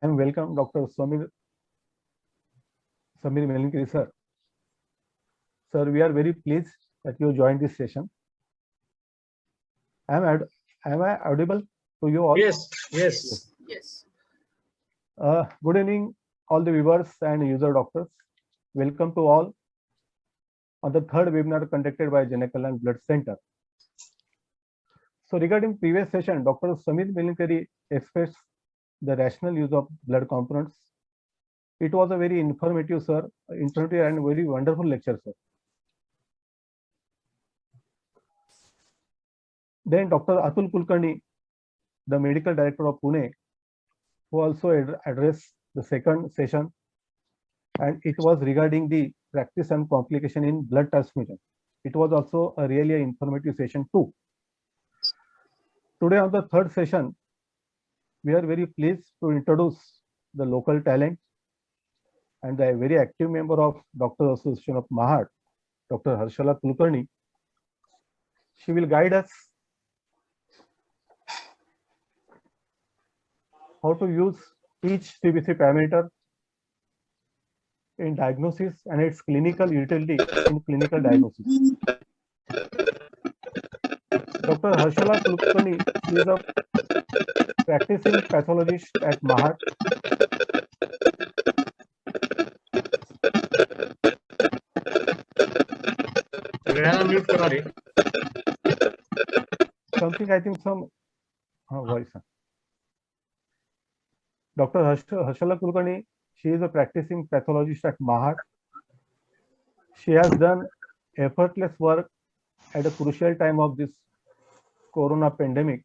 I welcome Dr. Samir Melinkari, sir. Sir, we are very pleased that you joined this session. Am I audible to you all? Yes, yes. Yes. Good evening, all the viewers and user doctors. Welcome to all on the third webinar conducted by Janak Blood Center. So regarding previous session, Dr. Samir Melinkari expressed the rational use of blood components. It was a very informative, sir, and very wonderful lecture, sir. Then Dr. Atul Kulkarni, the medical director of Pune, who also addressed the second session, and it was regarding the practice and complication in blood transfusion. It was also a really informative session too. Today on the third session, we are very pleased to introduce the local talent and the very active member of Doctor Association of Mahad, Dr. Harshala Kulkarni. She will guide us how to use each CBC parameter in diagnosis and its clinical utility in clinical diagnosis. Dr. Harshala Kulkarni is a practicing pathologist at Mahad. Something I think some voice. Dr. Harshala Kulkarni, she is a practicing pathologist at Mahad. She has done effortless work at a crucial time of this corona pandemic.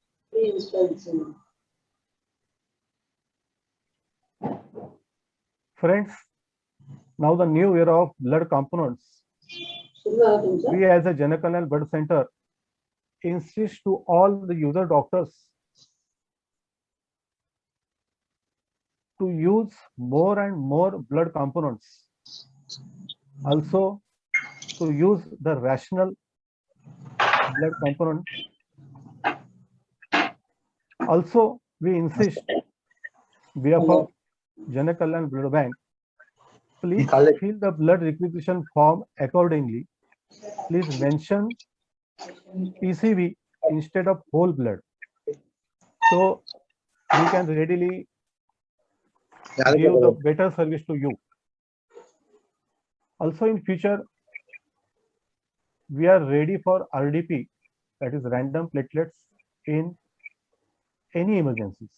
Friends, now the new era of blood components. We as a Janak Blood Center insist to all the user doctors to use more and more blood components. Also, to use the rational blood component. Also, we insist, behalf of Janak Blood Bank, please fill the blood requisition form accordingly. Please mention PCV instead of whole blood, so we can readily give the better service to you. Also, in future, we are ready for RDP, that is random platelets, in any emergencies.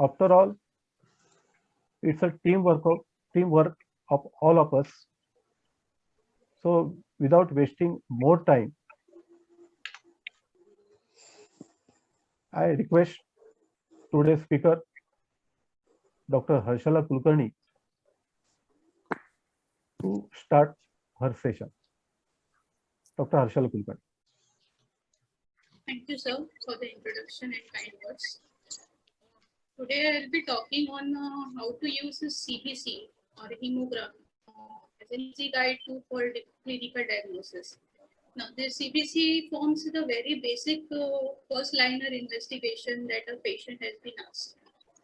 After all, it's a teamwork of all of us. So without wasting more time, I request today's speaker, Dr. Harshala Kulkarni, to start her session. Dr. Harshala Kulkarni. Thank you, sir, for the introduction and kind words. Today I'll be talking on how to use the CBC or hemogram as an easy guide to for clinical diagnosis. Now, the CBC forms the very basic first liner investigation that a patient has been asked.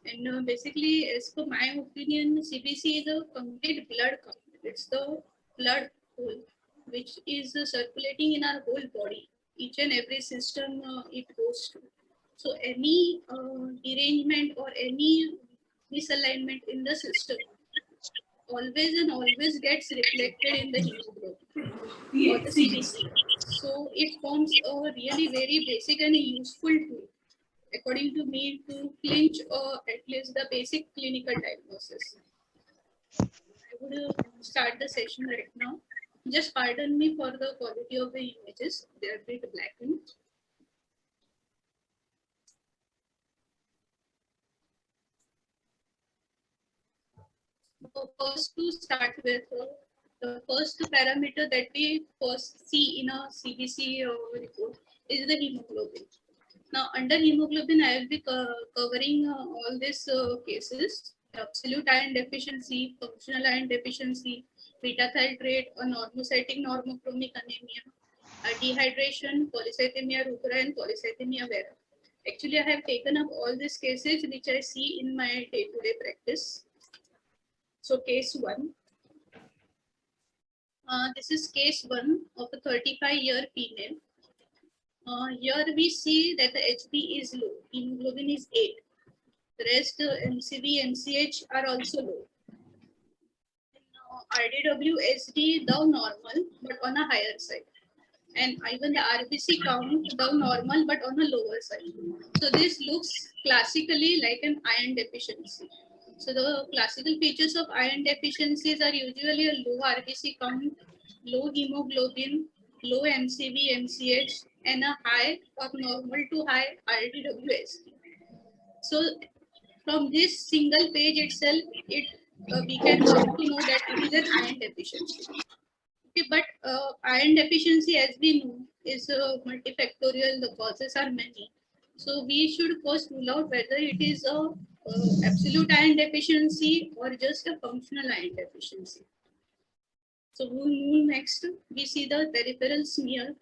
And basically, as per my opinion, CBC is a complete blood count. It's the blood whole, which is circulating in our whole body. Each and every system it goes to. So any derangement or any misalignment in the system always gets reflected in the hemoglobin or the CBC. So it forms a really very basic and a useful tool, according to me, to clinch at least the basic clinical diagnosis. I would start the session right now. Just pardon me for the quality of the images. They are a bit blackened. So first to start with, the first parameter that we first see in a CBC report is the hemoglobin. Now, under hemoglobin, I will be covering all these cases: absolute iron deficiency, functional iron deficiency, beta thyroid, a normocytic normochromic anemia, dehydration, polycythemia rubra, and polycythemia vera. Actually, I have taken up all these cases which I see in my day-to-day practice. So case 1. This is case 1 of a 35-year female. Here we see that the HB is low, hemoglobin is 8. The rest MCV, MCH are also low. RDW, SD down normal but on a higher side. And even the RBC count down normal but on a lower side. So this looks classically like an iron deficiency. So the classical features of iron deficiencies are usually a low RBC count, low hemoglobin, low MCV, MCH, and a high or normal to high RDWSD. So from this single page itself, we can come to know that it is an iron deficiency. Okay, but iron deficiency, as we know, is multifactorial. The causes are many. So we should first rule out whether it is a absolute iron deficiency or just a functional iron deficiency. So we'll move next. We see the peripheral smear.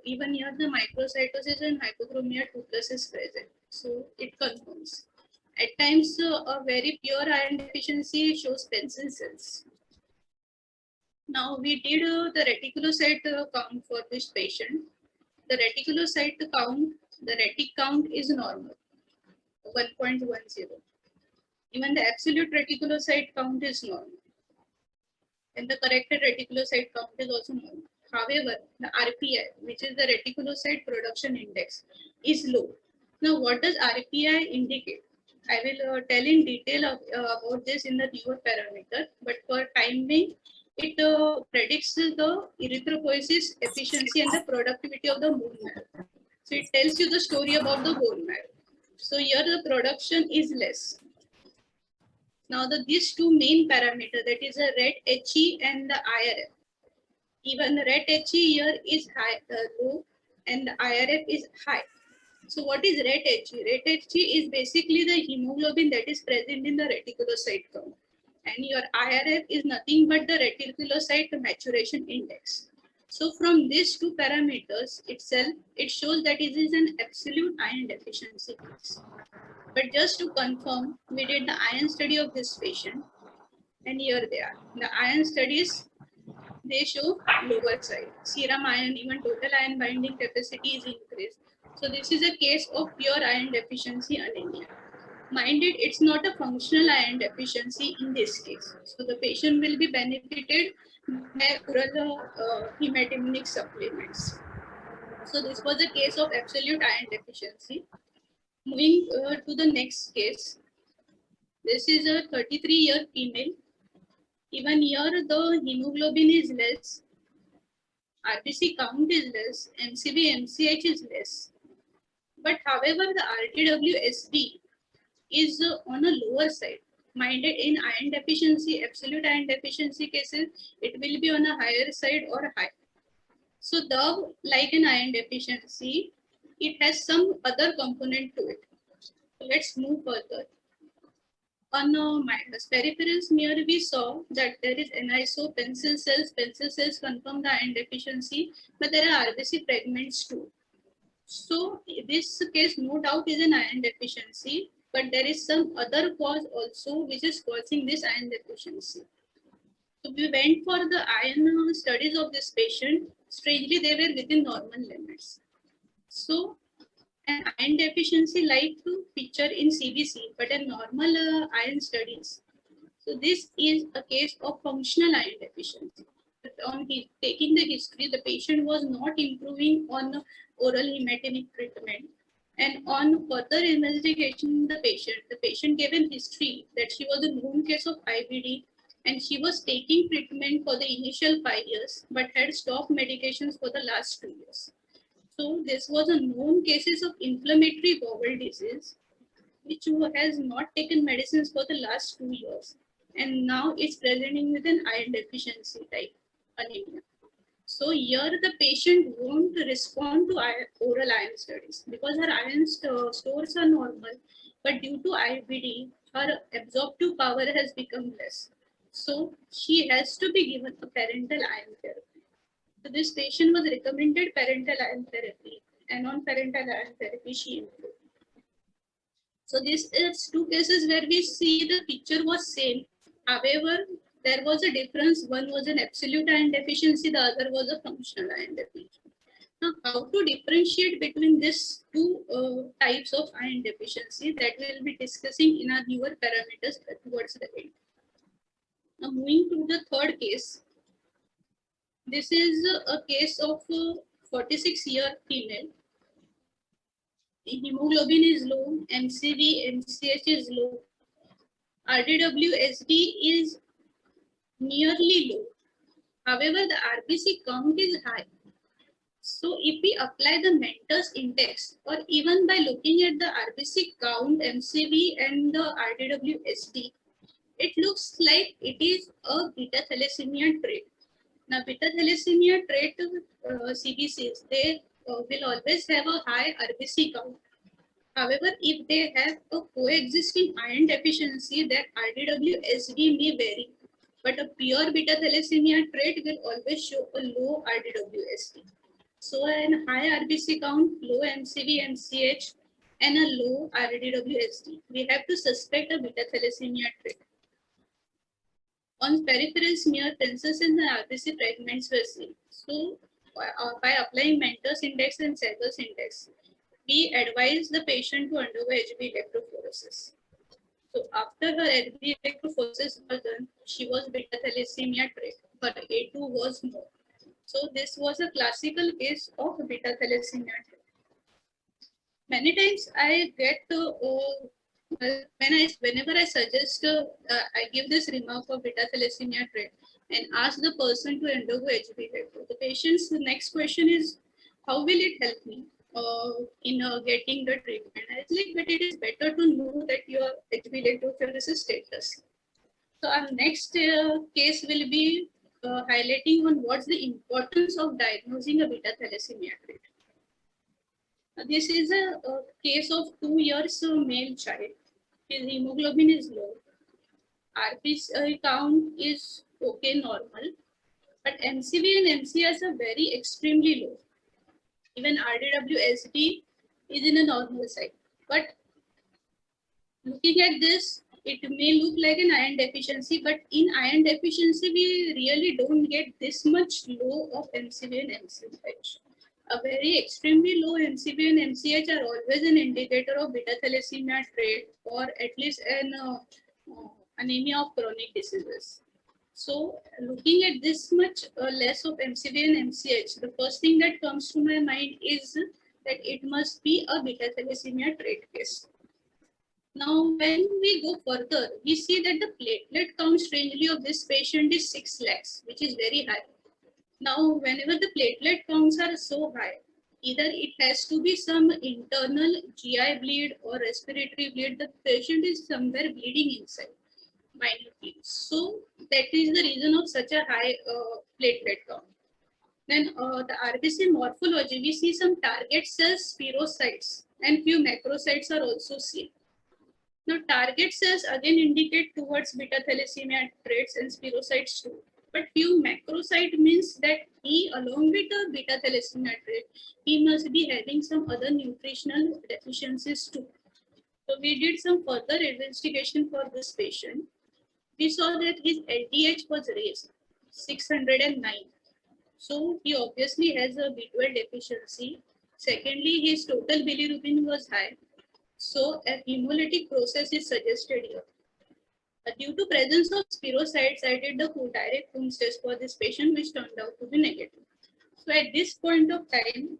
Even here, the microcytosis and hypochromia 2+ is present. So it confirms. At times, a very pure iron deficiency shows pencil cells. Now we did the reticulocyte count for this patient. The reticulocyte count, the retic count is normal, 1.10. Even the absolute reticulocyte count is normal. And the corrected reticulocyte count is also normal. However, the RPI, which is the reticulocyte production index, is low. Now, what does RPI indicate? I will tell in detail about this in the newer parameter, but for time being, it predicts the erythropoiesis efficiency and the productivity of the bone marrow. So it tells you the story about the bone marrow. So here the production is less. Now these two main parameters, that is a ret HE and the IRF. Even the ret HE here is high, low, and the IRF is high. So what is ret HE? Ret HE is basically the hemoglobin that is present in the reticulocyte count. And your IRF is nothing but the reticulocyte maturation index. So from these two parameters itself, it shows that it is an absolute iron deficiency case. But just to confirm, we did the iron study of this patient, and here they are. The iron studies, they show lower side. Serum iron, even total iron binding capacity is increased. So this is a case of pure iron deficiency anemia. Mind it, it's not a functional iron deficiency in this case. So the patient will be benefited by oral hematinic supplements. So this was a case of absolute iron deficiency. Moving to the next case. This is a 33-year female. Even here the hemoglobin is less, RBC count is less, MCV, MCH is less. But however, the RDWSD is on a lower side. Minded in iron deficiency, absolute iron deficiency cases, it will be on a higher side or high. So the like an iron deficiency, it has some other component to it. So let's move further. On peripheral smear, we saw that there is NISO, pencil cells. Pencil cells confirm the iron deficiency, but there are RBC fragments too. So this case, no doubt, is an iron deficiency, but there is some other cause also which is causing this iron deficiency. So we went for the iron studies of this patient. Strangely, they were within normal limits. So an iron deficiency like to feature in CBC, but in normal iron studies. So this is a case of functional iron deficiency. But on taking the history, the patient was not improving on oral hematinic treatment. And on further investigation, the patient gave an history that she was a known case of IBD and she was taking treatment for the initial 5 years, but had stopped medications for the last 2 years. So this was a known cases of inflammatory bowel disease, which has not taken medicines for the last 2 years. And now it's presenting with an iron deficiency type anemia. So here the patient won't respond to oral iron studies because her iron stores are normal, but due to IBD, her absorptive power has become less. So she has to be given a parenteral iron therapy. So this patient was recommended parenteral iron therapy, and on parenteral iron therapy, she improved. So this is two cases where we see the picture was same. However, there was a difference. One was an absolute iron deficiency, the other was a functional iron deficiency. Now, how to differentiate between these two types of iron deficiency, that we will be discussing in our newer parameters towards the end. Now, moving to the third case. This is a case of a 46-year female. The hemoglobin is low, MCV, MCH is low, RDWSD is nearly low. However, the RBC count is high. So if we apply the Mentor's index, or even by looking at the RBC count, MCV and the RDWSD, it looks like it is a beta thalassemia trait. Now, beta thalassemia trait CBCs, they will always have a high RBC count. However, if they have a coexisting iron deficiency, their RDWSD may vary. But a pure beta thalassemia trait will always show a low RDWSD. So an high RBC count, low MCV, MCH, and a low RDWSD. We have to suspect a beta thalassemia trait. On peripheral smear, fences in the RBC fragments were seen. So by applying Mentor's index and Segal's index, we advise the patient to undergo HB electrophoresis. So after her HB electrophoresis was done, she was beta thalassemia trait. Her A2 was more. So this was a classical case of beta thalassemia trait. Many times I get whenever I suggest, I give this remark of beta thalassemia trait and ask the person to undergo HB electro. The patient's next question is, how will it help me in getting the treatment? I think that it is better to know that your HB electrophoresis status. So our next case will be highlighting on what's the importance of diagnosing a beta thalassemia trait. This is a case of 2 years male child. His hemoglobin is low. RBC count is okay, normal. But MCV and MCS are very extremely low. Even RDWSD is in a normal side. But looking at this, it may look like an iron deficiency, but in iron deficiency, we really don't get this much low of MCV and MCH. A very extremely low MCV and MCH are always an indicator of beta thalassemia trait, or at least an anemia of chronic diseases. So looking at this much less of MCV and MCH, the first thing that comes to my mind is that it must be a beta thalassemia trait case. Now, when we go further, we see that the platelet count strangely of this patient is 6 lakhs, which is very high. Now, whenever the platelet counts are so high, either it has to be some internal GI bleed or respiratory bleed. The patient is somewhere bleeding inside minutely. So that is the reason of such a high platelet count. Then the RBC morphology, we see some target cells, spirocytes, and few macrocytes are also seen. Now, target cells again indicate towards beta thalassemia traits and spirocytes too. But few macrocyte means that he, along with the beta thalassemia trait, he must be having some other nutritional deficiencies too. So we did some further investigation for this patient. We saw that his LDH was raised, 609. So he obviously has a B12 deficiency. Secondly, his total bilirubin was high. So a hemolytic process is suggested here. Due to presence of spirocytes, I did the direct Coombs test for this patient, which turned out to be negative. So at this point of time,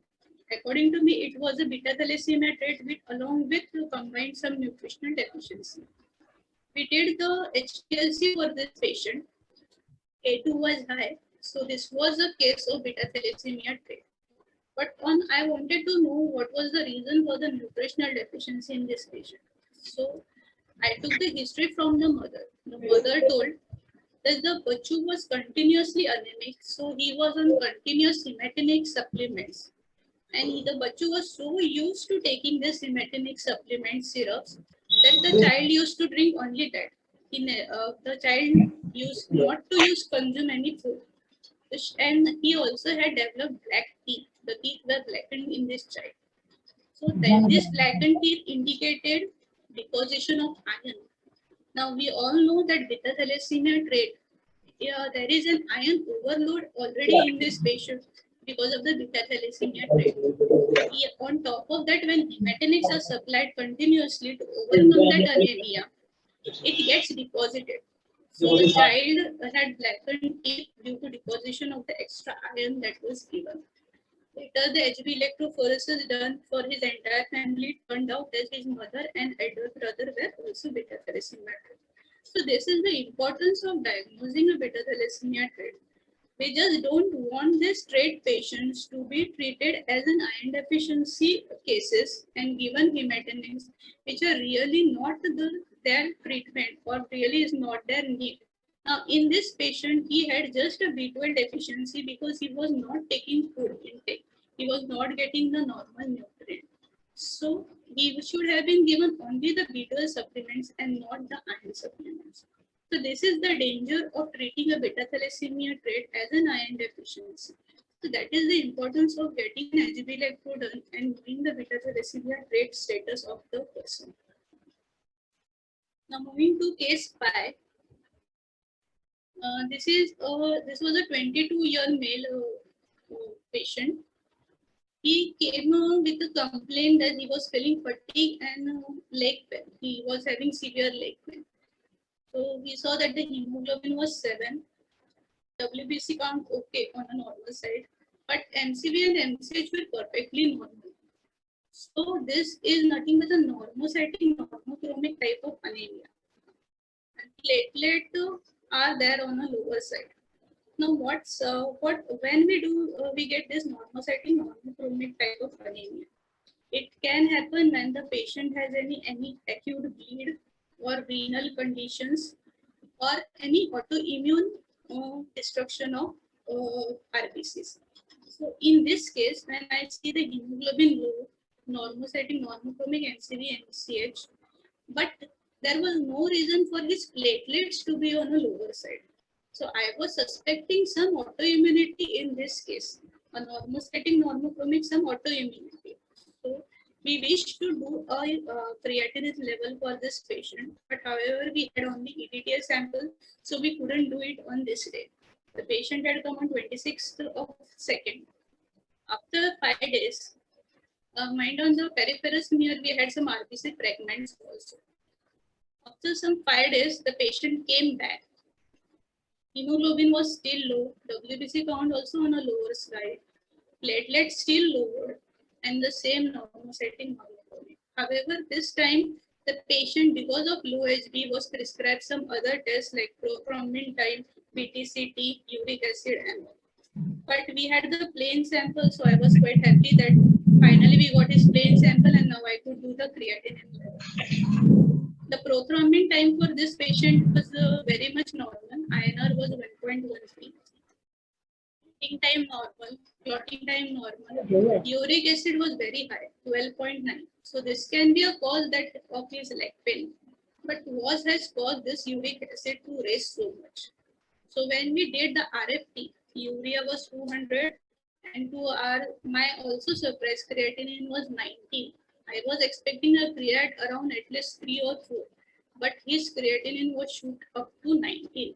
according to me, it was a beta thalassemia trait with, along with combined some nutritional deficiency. We did the HPLC for this patient. A2 was high. So this was a case of beta thalassemia trait. But I wanted to know what was the reason for the nutritional deficiency in this patient. So I took the history from the mother. The mother told that the Bachu was continuously anemic, so he was on continuous hematinic supplements. And the Bachu was so used to taking this hematinic supplement syrups that the child used to drink only that. The child used not to consume any food. And he also had developed black teeth. The teeth were blackened in this child. So then this blackened teeth indicated deposition of iron. Now we all know that beta thalassemia trait, there is an iron overload already in this patient because of the beta thalassemia trait. On top of that, when hematinics are supplied continuously to overcome that anemia, it gets deposited. So the child had blackened teeth due to deposition of the extra iron that was given. Later, the HB electrophoresis done for his entire family turned out that his mother and elder brother were also beta thalassemia. So this is the importance of diagnosing a beta thalassemia trait. We just don't want these trait patients to be treated as an iron deficiency cases and given hematinics, which are really not their treatment or really is not their need. Now, in this patient, he had just a B12 deficiency because he was not taking food intake. He was not getting the normal nutrient. So, he should have been given only the B12 supplements and not the iron supplements. So this is the danger of treating a beta thalassemia trait as an iron deficiency. So that is the importance of getting an HB electro done and knowing the beta thalassemia trait status of the person. Now moving to case 5. This was a 22-year male patient. He came with a complaint that he was feeling fatigue and leg pain. He was having severe leg pain. So we saw that the hemoglobin was 7, WBC count okay on a normal side, but MCV and MCH were perfectly normal. So this is nothing but a normocytic normochromic type of anemia. And platelet are there on a lower side. Now when we get this normocytic normochromic type of anemia? It can happen when the patient has any acute bleed or renal conditions or any autoimmune destruction of RBCs. So in this case, when I see the hemoglobin low, normocytic normochromic MCV MCH, but there was no reason for his platelets to be on a lower side. So I was suspecting some autoimmunity in this case, a normocytic normochromic, some autoimmunity. So we wish to do a creatinine level for this patient, but however we had only EDTA sample, so we couldn't do it on this day. The patient had come on 26th of 2nd. After 5 days, mind on the peripheral smear, we had some RBC fragments also. After some 5 days, the patient came back. Hemoglobin was still low, WBC count also on a lower side, platelets still lower, and the same normocytic normochromic. However, this time the patient, because of low HB, was prescribed some other tests like prothrombin time, BTCT, uric acid, and all. But we had the plain sample, so I was quite happy that finally we got his plain sample, and now I could do the creatinine level. The prothrombin time for this patient was very much normal. INR was 1.13. Clotting time normal, clotting time normal. Uric acid was very high, 12.9. So this can be a cause that of his leg pain. But what has caused this uric acid to raise so much? So when we did the RFT, urea was 200, and my also surprise creatinine was 19. I was expecting a creat around at least 3 or 4, but his creatinine was shoot up to 19.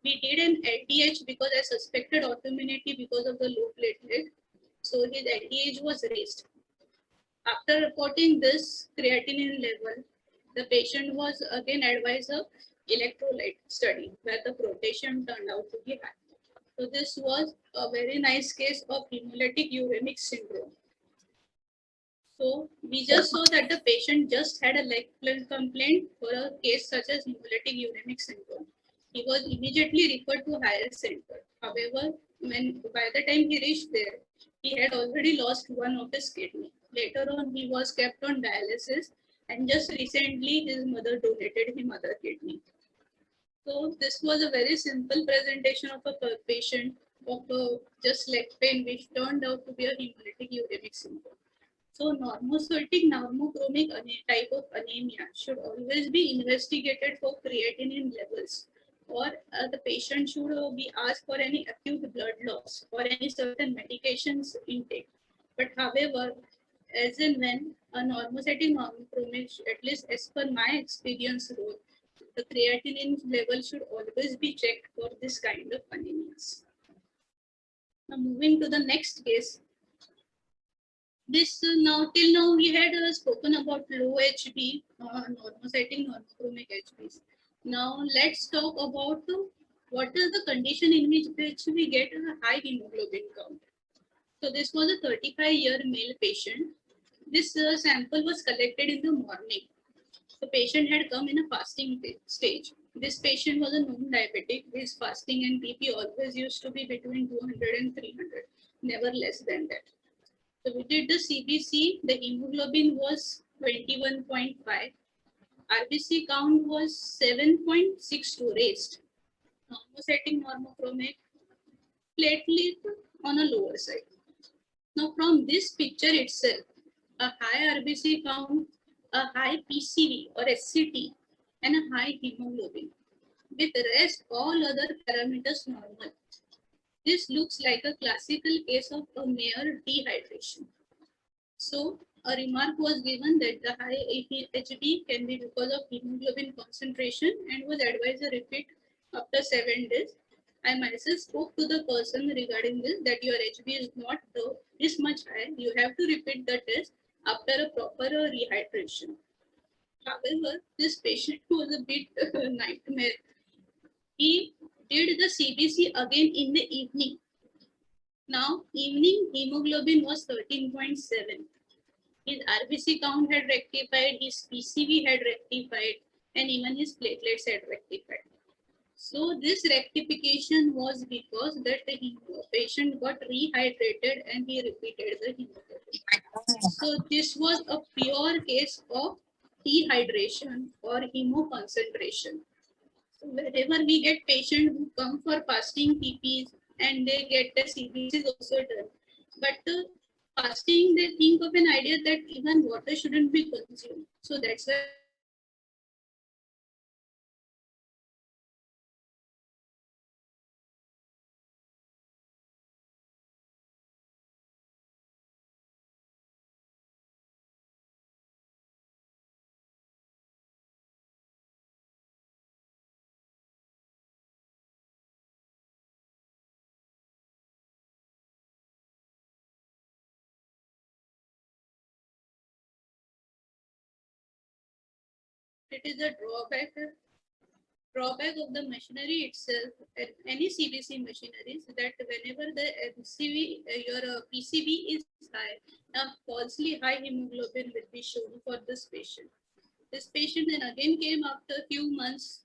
We did an LDH because I suspected autoimmunity because of the low platelet. So his LDH was raised. After reporting this creatinine level, the patient was again advised a electrolyte study where the potassium turned out to be high. So this was a very nice case of hemolytic uremic syndrome. So we just saw that the patient just had a leg complaint for a case such as hemolytic uremic syndrome. He was immediately referred to higher center. However, by the time he reached there, he had already lost one of his kidney. Later on, he was kept on dialysis, and just recently his mother donated him other kidney. So this was a very simple presentation of a patient of just leg pain, which turned out to be a hemolytic uremic syndrome. So normocytic normochromic type of anemia should always be investigated for creatinine levels, or the patient should be asked for any acute blood loss or any certain medications intake. But however, as and when a normostatic normochromic, at least as per my experience role, the creatinine level should always be checked for this kind of anemias. Now moving to the next case. This now till now we had spoken about low HB, normostatic normochromic HBs. Now let's talk about what is the condition in which we get a high hemoglobin count. So this was a 35-year male patient. This sample was collected in the morning. The patient had come in a fasting stage. This patient was a known diabetic. His fasting and BP always used to be between 200 and 300, never less than that. So we did the CBC, the hemoglobin was 21.5, RBC count was 7.62 raised, normostatic normochromic, platelet on a lower side. Now from this picture itself, a high RBC count, a high PCV or SCT, and a high hemoglobin, with the rest all other parameters normal. This looks like a classical case of a mere dehydration. So a remark was given that the high HB can be because of hemoglobin concentration and was advised to repeat after 7 days. I myself spoke to the person regarding this, that your HB is not this much high. You have to repeat the test after a proper rehydration. However, this patient was a bit nightmare. He did the CBC again in the evening. Now, evening hemoglobin was 13.7. His RBC count had rectified, his PCV had rectified, and even his platelets had rectified. So this rectification was because that the patient got rehydrated and he repeated the hemoglobin. So this was a pure case of dehydration or hemoconcentration. So wherever we get patients who come for fasting PPs and they get the CBCs also done, but fasting, they think of an idea that even water shouldn't be consumed. So that's why it is a drawback of the machinery itself, any CBC machineries, that whenever the MCV, your PCV is high, a falsely high hemoglobin will be shown for this patient. This patient then again came after a few months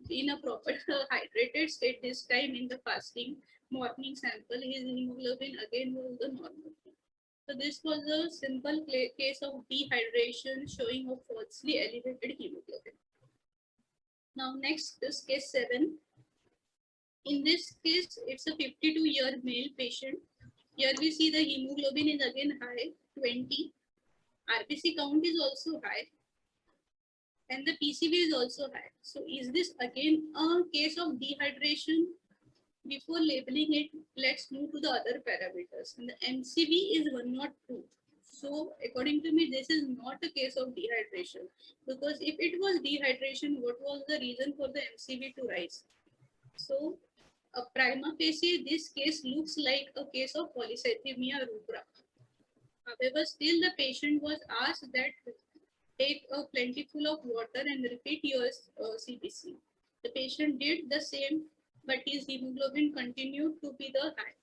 in a proper hydrated state, this time in the fasting morning sample, his hemoglobin again was the normal. So this was a simple case of dehydration showing a falsely elevated hemoglobin. Now next is case 7. In this case, it's a 52-year male patient. Here we see the hemoglobin is again high, 20. RBC count is also high. And the PCV is also high. So is this again a case of dehydration? Before labeling it, let's move to the other parameters. And the MCV is 102. So according to me, this is not a case of dehydration, because if it was dehydration, what was the reason for the MCV to rise? So a prima facie, this case looks like a case of polycythemia rubra. However, still the patient was asked that take a plentiful of water and repeat your CBC. The patient did the same, but his hemoglobin continued to be the high.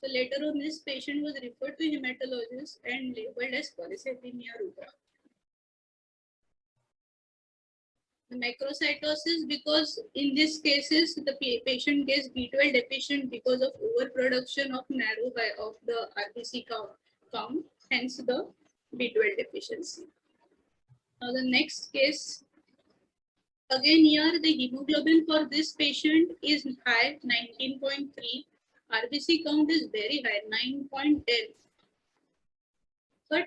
So later on, this patient was referred to hematologist and labeled as polycythemia rubra. The macrocytosis, because in these cases, the patient gets B12 deficient because of overproduction of narrow of the RBC count, hence the B12 deficiency. Now the next case, again here the hemoglobin for this patient is high, 19.3. RBC count is very high, 9.10. But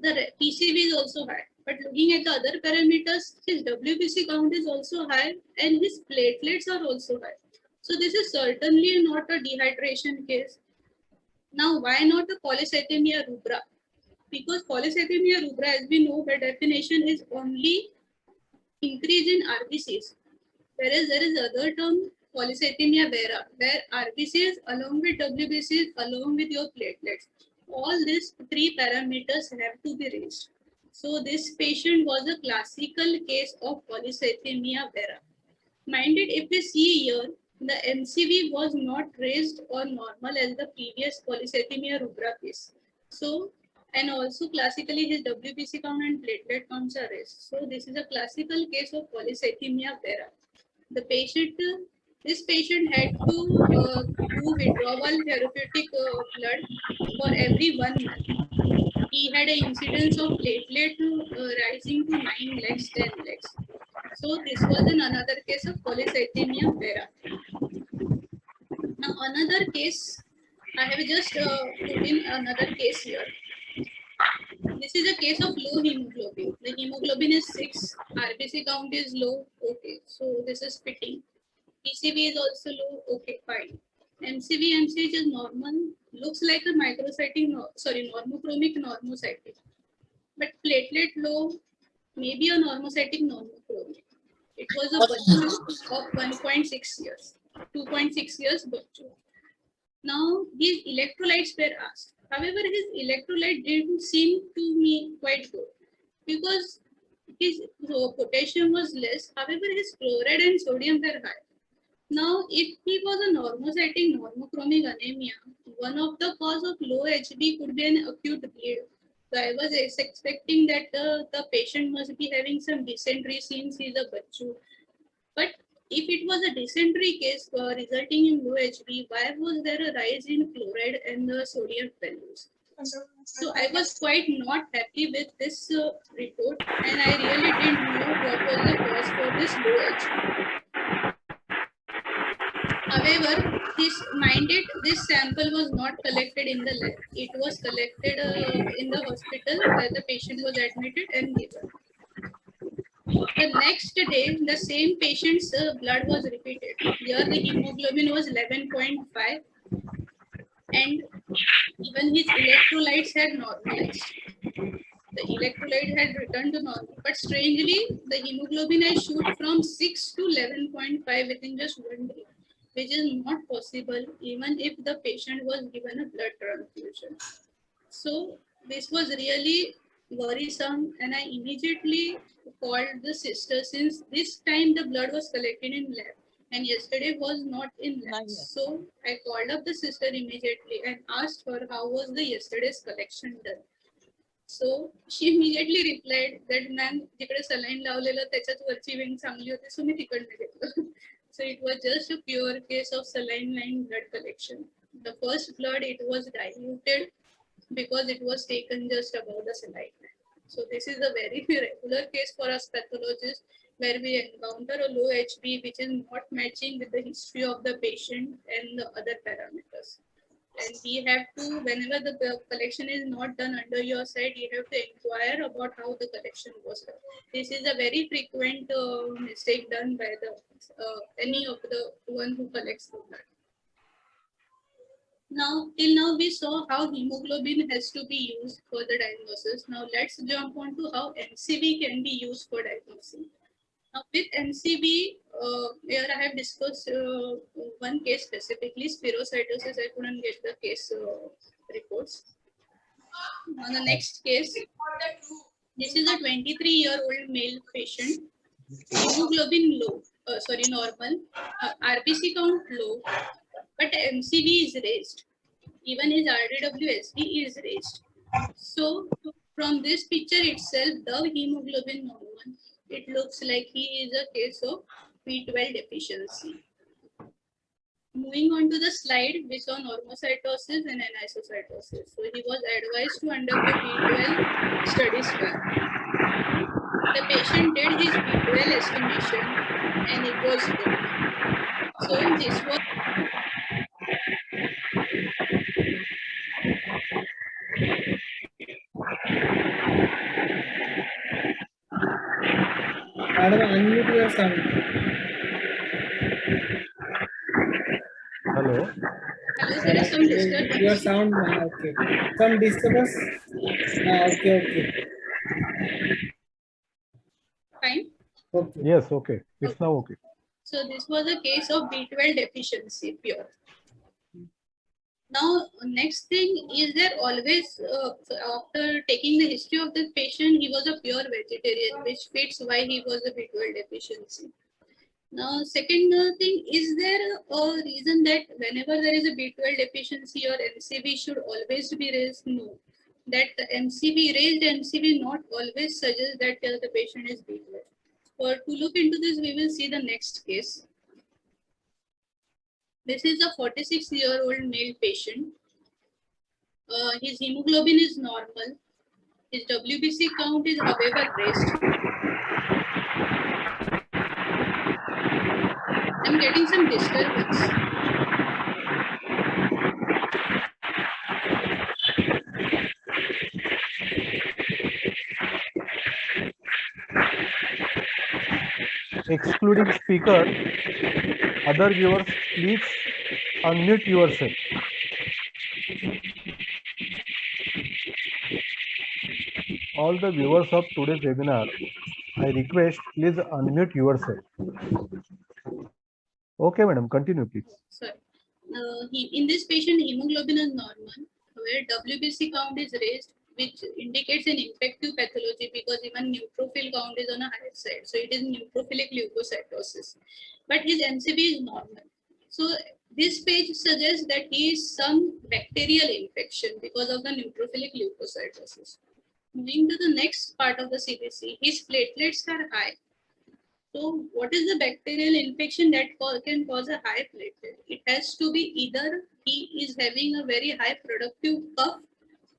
the PCV is also high. But looking at the other parameters, his WBC count is also high and his platelets are also high. So this is certainly not a dehydration case. Now, why not a polycythemia rubra? Because polycythemia rubra, as we know, the definition is only increase in RBCs, whereas there is other term polycythemia vera, where RBCs along with WBCs along with your platelets, all these three parameters have to be raised. So this patient was a classical case of polycythemia vera. Minded, if we see here, the MCV was not raised or normal as the previous polycythemia rubra case. So, and also classically his WBC count and platelet counts are raised. So this is a classical case of polycythemia vera. The patient, this patient had to do withdrawal therapeutic blood for every 1 month. He had an incidence of platelet rising to 9 lakhs, 10 lakhs. So this was another case of polycythemia vera. Now another case, I have just put in another case here. This is a case of low hemoglobin. The hemoglobin is 6, RBC count is low, okay. So this is fitting. PCV is also low, okay, fine. MCV, MCH is normal, looks like a microcytic, normochromic normocytic. But platelet low, maybe a normocytic normochromic. It was a Bacchu of 1.6 years, 2.6 years Bacchu. Now his electrolytes were asked. However, his electrolyte didn't seem to me quite good because his potassium was less. However, his chloride and sodium were high. Now, if he was a normocytic normochromic anemia, one of the cause of low HB could be an acute bleed. So I was expecting that the patient must be having some dysentery since he's a Bacchu. But if it was a dysentery case resulting in low HB, why was there a rise in chloride and the sodium values? So I was quite not happy with this report, and I really didn't know what was the cause for this low HB. However, this sample was not collected in the lab. It was collected in the hospital where the patient was admitted and given. The next day, the same patient's blood was repeated. Here the hemoglobin was 11.5 and even his electrolytes had normalized. The electrolyte had returned to normal, but strangely, the hemoglobin had shoot from 6 to 11.5 within just 1 day, which is not possible even if the patient was given a blood transfusion. So this was really worrisome, and I immediately called the sister since this time the blood was collected in lab and yesterday was not in lab. So I called up the sister immediately and asked her how was the yesterday's collection done. So she immediately replied that ma'am, जिकडे saline लावलेलं त्याच्यात वरची वेग चांगली होती, so मी तिकडनं घेतलं. So it was just a pure case of saline line blood collection. The first blood, it was diluted because it was taken just above the saline line. So this is a very regular case for us pathologists where we encounter a low HB which is not matching with the history of the patient and the other parameters. And we have to, whenever the collection is not done under your side, you have to inquire about how the collection was done. This is a very frequent mistake done by the any of the one who collects the blood. Now, till now we saw how hemoglobin has to be used for the diagnosis. Now let's jump on to how MCV can be used for diagnosing. Now with MCV, here I have discussed one case specifically, spherocytosis. I couldn't get the case reports. On the next case, this is a 23-year-old male patient, hemoglobin low, normal, RBC count low, but MCV is raised. Even his RDWSB is raised. So from this picture itself, the hemoglobin normal, it looks like he is a case of B12 deficiency. Moving on to the slide, we saw normocytosis and anisocytosis. So he was advised to undergo B12 studies. The patient did his B12 estimation and it was good. So this was Madam, unmute your sound. Hello, there is some disturbance. Your sound, okay. Some disturbance. Okay. Fine. Okay. Yes, okay. It's now okay. So this was a case of B12 deficiency, pure. Now, next thing is there always, after taking the history of the patient, he was a pure vegetarian, which fits why he was a B12 deficiency. Now, second thing, is there a reason that whenever there is a B12 deficiency or MCV should always be raised? No. That the MCV, raised MCV not always suggests that the patient is B12. For to look into this, we will see the next case. This is a 46-year-old male patient. His hemoglobin is normal. His WBC count is, however, raised. I'm getting some disturbance. Excluding speaker, other viewers, please unmute yourself. All the viewers of today's webinar, I request please unmute yourself. Okay, madam, continue please. Sorry. In this patient, hemoglobin is normal, where WBC count is raised, which indicates an infective pathology because even neutrophil count is on a higher side. So it is neutrophilic leukocytosis. But his MCV is normal. So this page suggests that he is some bacterial infection because of the neutrophilic leukocytosis. Moving to the next part of the CBC, his platelets are high. So what is the bacterial infection that can cause a high platelet? It has to be either he is having a very high productive cough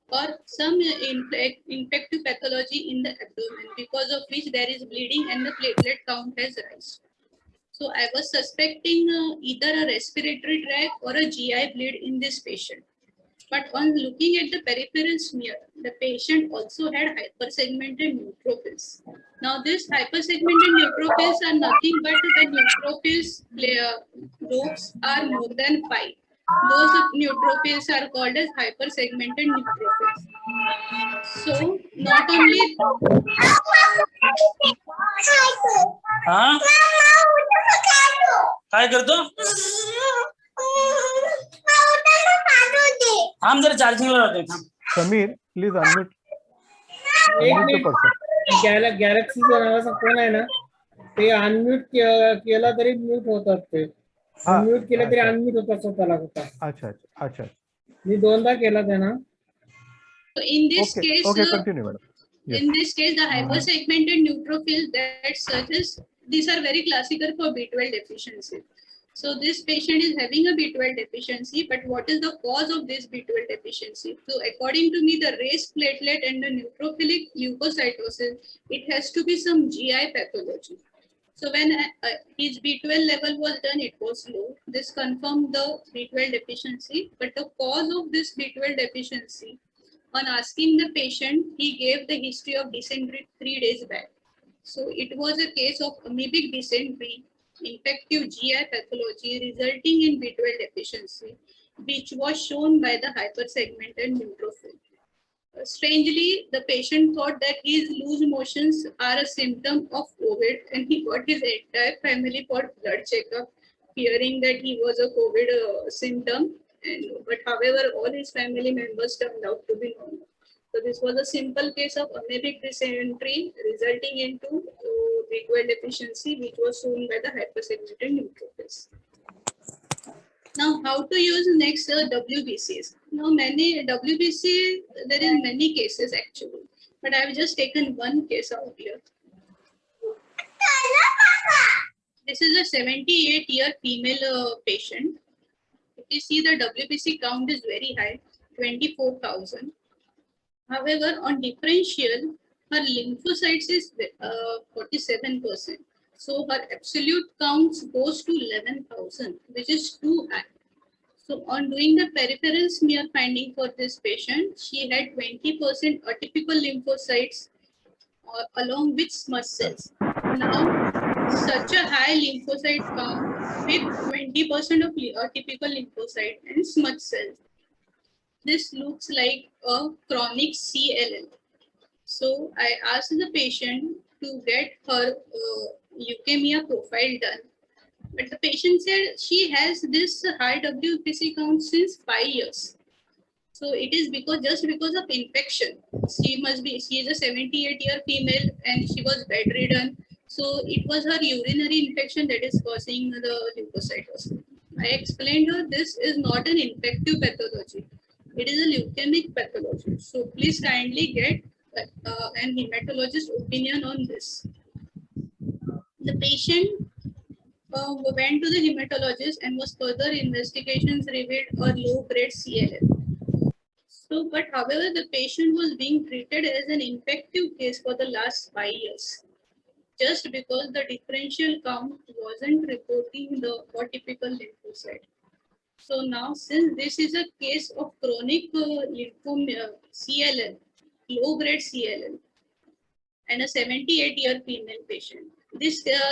or some infective pathology in the abdomen, because of which there is bleeding and the platelet count has risen. So I was suspecting either a respiratory tract or a GI bleed in this patient. But on looking at the peripheral smear, the patient also had hypersegmented neutrophils. Now, these hypersegmented neutrophils are nothing but the neutrophils groups are more than 5. Those neutrophils are called as hypersegmented neutrophils. So, not only हाँ काय करतो हम जरा charging ला राहते थांब Samir, please unmute. एक Unmute the minute. person. गॅलेक्सीचा नावाचा phone आहे ना, ते अनम्यूट केला तरी म्यूट होतात. ते हा, म्यूट केलं तरी अच्छा. अनम्यूट होतात स्वतःला होता. अच्छा. मी दोनदा केला त्यांना. So in this Okay, case, okay, continue, madam. Yes. in this case, the hypersegmented neutrophils that suggests these are very classical for B12 deficiency. So this patient is having a B12 deficiency, but what is the cause of this B12 deficiency? So according to me, the raised platelet and the neutrophilic leukocytosis, it has to be some GI pathology. So when his B12 level was done, it was low. This confirmed the B12 deficiency, but the cause of this B12 deficiency, on asking the patient, he gave the history of dysentery 3 days back. So it was a case of amoebic dysentery, infective GI pathology resulting in B12 deficiency, which was shown by the hypersegmented neutrophil. Strangely, the patient thought that his loose motions are a symptom of COVID, and he got his entire family for blood checkup, fearing that he was a COVID symptom. But however, all his family members turned out to be normal. So this was a simple case of amoebic dysentery resulting into B12 deficiency, which was shown by the hypersegmented neutrophils. Now, how to use next WBCs? Now, many WBC, there is many cases actually, but I have just taken one case out here. This is a 78-year female patient. If you see, the WBC count is very high, 24,000. However, on differential, her lymphocytes is 47%. So her absolute counts goes to 11,000, which is too high. So on doing the peripheral smear finding for this patient, she had 20% atypical lymphocytes along with smudge cells. Now, such a high lymphocyte count with 20% of atypical lymphocyte and smudge cells. this looks like a chronic CLL. So I asked the patient to get her leukemia profile done. But the patient said she has this high WBC count since 5 years. So it is just because of infection. She is a 78-year female and she was bedridden. So it was her urinary infection that is causing the leukocytosis. I explained her this is not an infective pathology. It is a leukemic pathology. So please kindly get an hematologist opinion on this. The patient went to the hematologist and was further investigations revealed a low-grade CLL. So, but however, the patient was being treated as an infective case for the last 5 years, just because the differential count wasn't reporting the typical lymphocyte. So now, since this is a case of chronic lymphoma, CLL, low-grade CLL, and a 78-year female patient,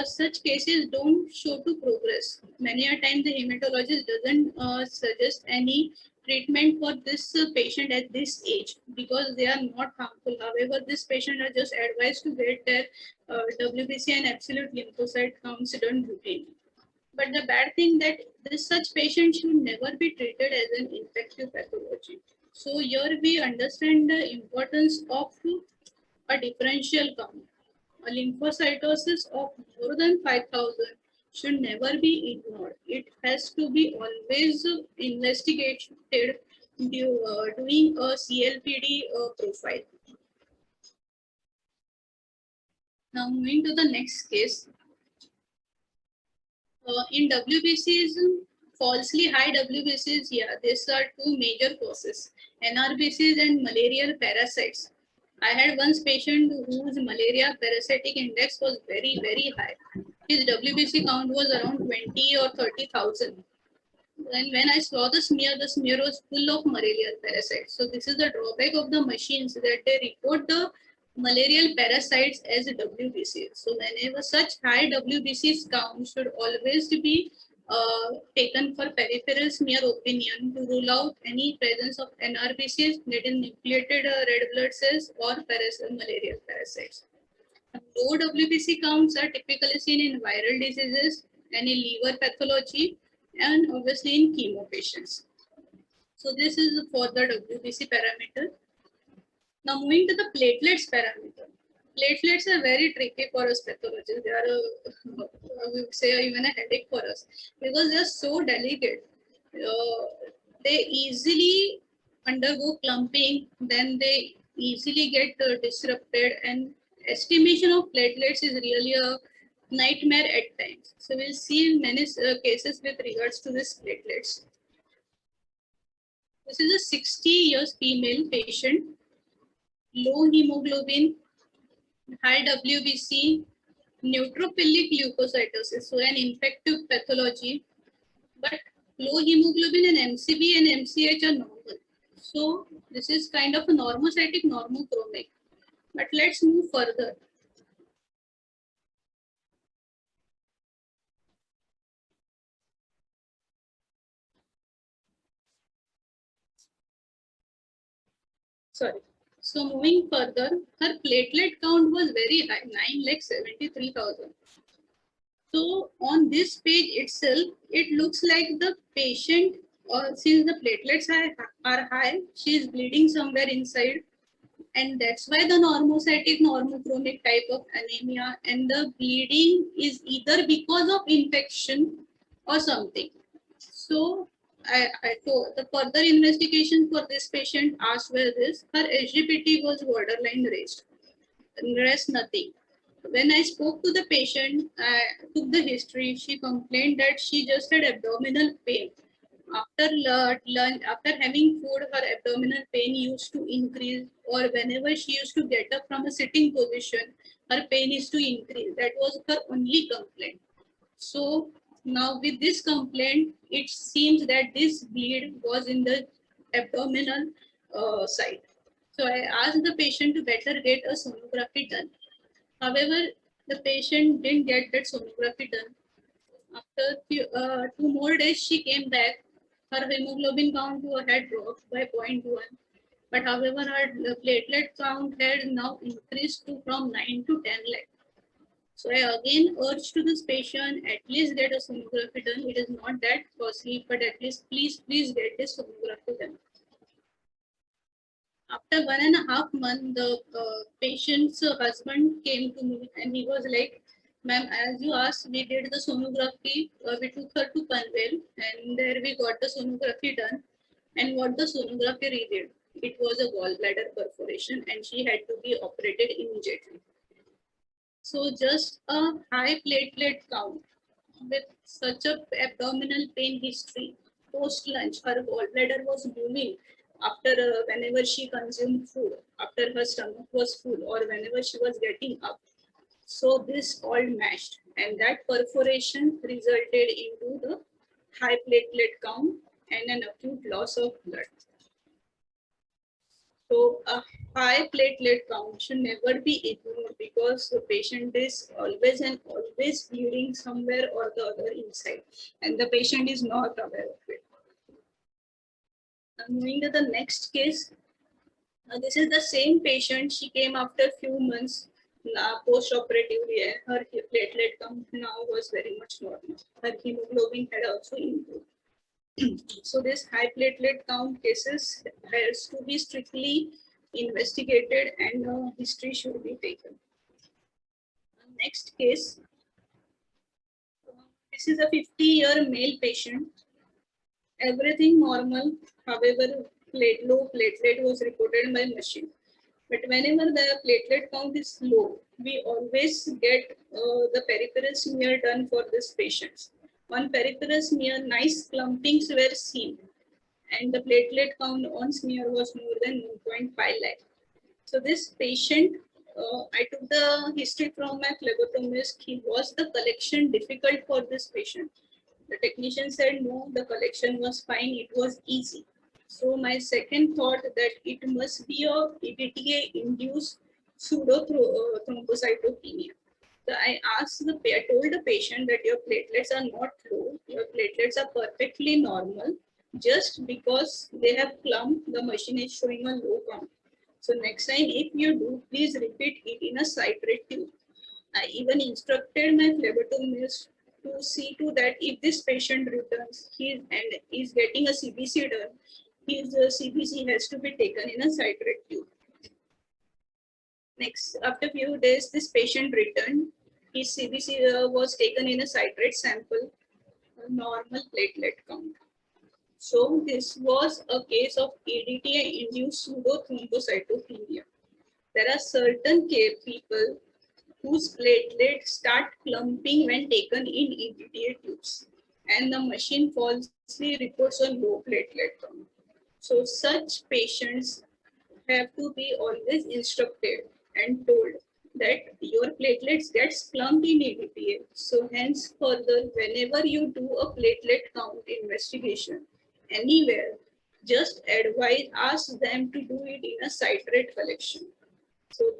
such cases don't show to progress. Many a time the hematologist doesn't suggest any treatment for this patient at this age because they are not harmful. However, this patient are just advised to get their WBC and absolute lymphocyte counts done routine. But the bad thing that such patients should never be treated as an infective pathology. So here we understand the importance of a differential count. A lymphocytosis of more than 5,000 should never be ignored. It has to be always investigated doing a CLPD profile. Now moving to the next case. In WBCs, falsely high WBCs, yeah, these are two major causes, NRBCs and malarial parasites. I had one patient whose malaria parasitic index was very, very high. His WBC count was around 20 or 30,000. And when I saw the smear was full of malarial parasites. So this is the drawback of the machines, that they report the malarial parasites as WBC. So whenever such high WBCs count should always be taken for peripheral smear opinion to rule out any presence of NRBCs, that is nucleated red blood cells, or malarial parasites. Low WBC counts are typically seen in viral diseases and in liver pathology, and obviously in chemo patients. So this is for the WBC parameter. Now moving to the platelets parameter. Platelets are very tricky for us pathologists. They are, I would say, even a headache for us because they are so delicate. They easily undergo clumping, then they easily get disrupted, and estimation of platelets is really a nightmare at times. So we'll see in many cases with regards to this platelets. This is a 60 years female patient, low hemoglobin, high WBC, neutrophilic leukocytosis, so an infective pathology, but low hemoglobin and MCV and MCH are normal. So this is kind of a normocytic normochromic. But let's move further. Sorry. So moving further, her platelet count was very high, 9,73,000. So on this page itself, it looks like the patient, since the platelets are high, she is bleeding somewhere inside. And that's why the normocytic normochromic type of anemia, and the bleeding is either because of infection or something. So the further investigation for this patient asked were this: her SGPT was borderline raised, rest nothing. When I spoke to the patient, I took the history. She complained that she just had abdominal pain. After lunch, after having food, her abdominal pain used to increase, or whenever she used to get up from a sitting position, her pain used to increase. That was her only complaint. So now with this complaint, it seems that this bleed was in the abdominal side. So I asked the patient to better get a sonography done. However, the patient didn't get that sonography done. After 2 more days, she came back. her hemoglobin count had dropped by 0.1, but however her platelet count had now increased to from 9 to 10 lakh. So I again urge to this patient, at least get a sonography done. It is not that costly, but at least please get this sonography done. After 1.5 months, the patient's husband came to me and he was like, "Ma'am, as you asked, we did the sonography. We took her to Panvel and there we got the sonography done. And what the sonography revealed, it was a gallbladder perforation and she had to be operated immediately." So just a high platelet count with such a abdominal pain history, post lunch, her gallbladder was booming after whenever she consumed food, after her stomach was full or whenever she was getting up. So this all matched, and that perforation resulted into the high platelet count and an acute loss of blood. So a high platelet count should never be ignored because the patient is always and always bleeding somewhere or the other inside, and the patient is not aware of it. Moving to the next case, this is the same patient. She came after a few months post-operatively, and her platelet count now was very much normal. Her hemoglobin had also improved. So this high platelet count cases has to be strictly investigated and history should be taken. Next case, this is a 50-year male patient. Everything normal, however, low platelet was reported by machine. But whenever the platelet count is low, we always get the peripheral smear done for this patient. On peripheral smear, nice clumpings were seen, and the platelet count on smear was more than 1.5 lakh. So this patient, I took the history from my phlebotomist. Was the collection difficult for this patient? The technician said no, the collection was fine, it was easy. So my second thought that it must be a EDTA-induced pseudo-thrombocytopenia. So I told the patient that your platelets are not low, your platelets are perfectly normal. Just because they have clumped, the machine is showing a low count. So next time if you do, please repeat it in a citrate tube. I even instructed my phlebotomist to see to that if this patient returns and is getting a CBC done, his CBC has to be taken in a citrate tube. Next, after few days, this patient returned. His CBC was taken in a citrate sample, a normal platelet count. So this was a case of EDTA-induced pseudo-thrombocytopenia. There are certain people whose platelets start clumping when taken in EDTA tubes, and the machine falsely reports a low platelet count. So such patients have to be always instructed and told that your platelets gets clumped in EDTA. So hence further, whenever you do a platelet count investigation anywhere, just ask them to do it in a citrate collection. So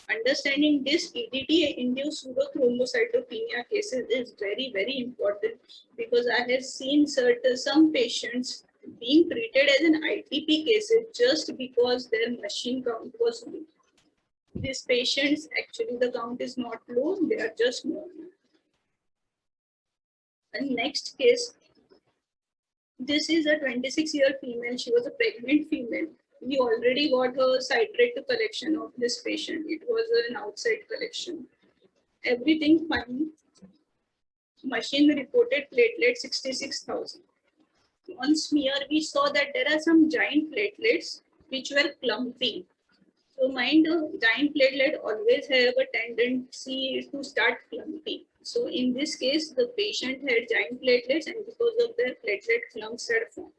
understanding this EDTA-induced pseudo-thrombocytopenia cases is very, very important because I have seen some patients being treated as an ITP cases just because their machine count was low. These patients, actually the count is not low, they are just normal. And next case, this is a 26-year female. She was a pregnant female. We already got a citrate collection of this patient. It was an outside collection. Everything fine. Machine reported platelet 66,000. On smear, we saw that there are some giant platelets which were clumping. So mind, giant platelet always have a tendency to start clumping. So in this case, the patient had giant platelets and because of their platelet clumps had formed.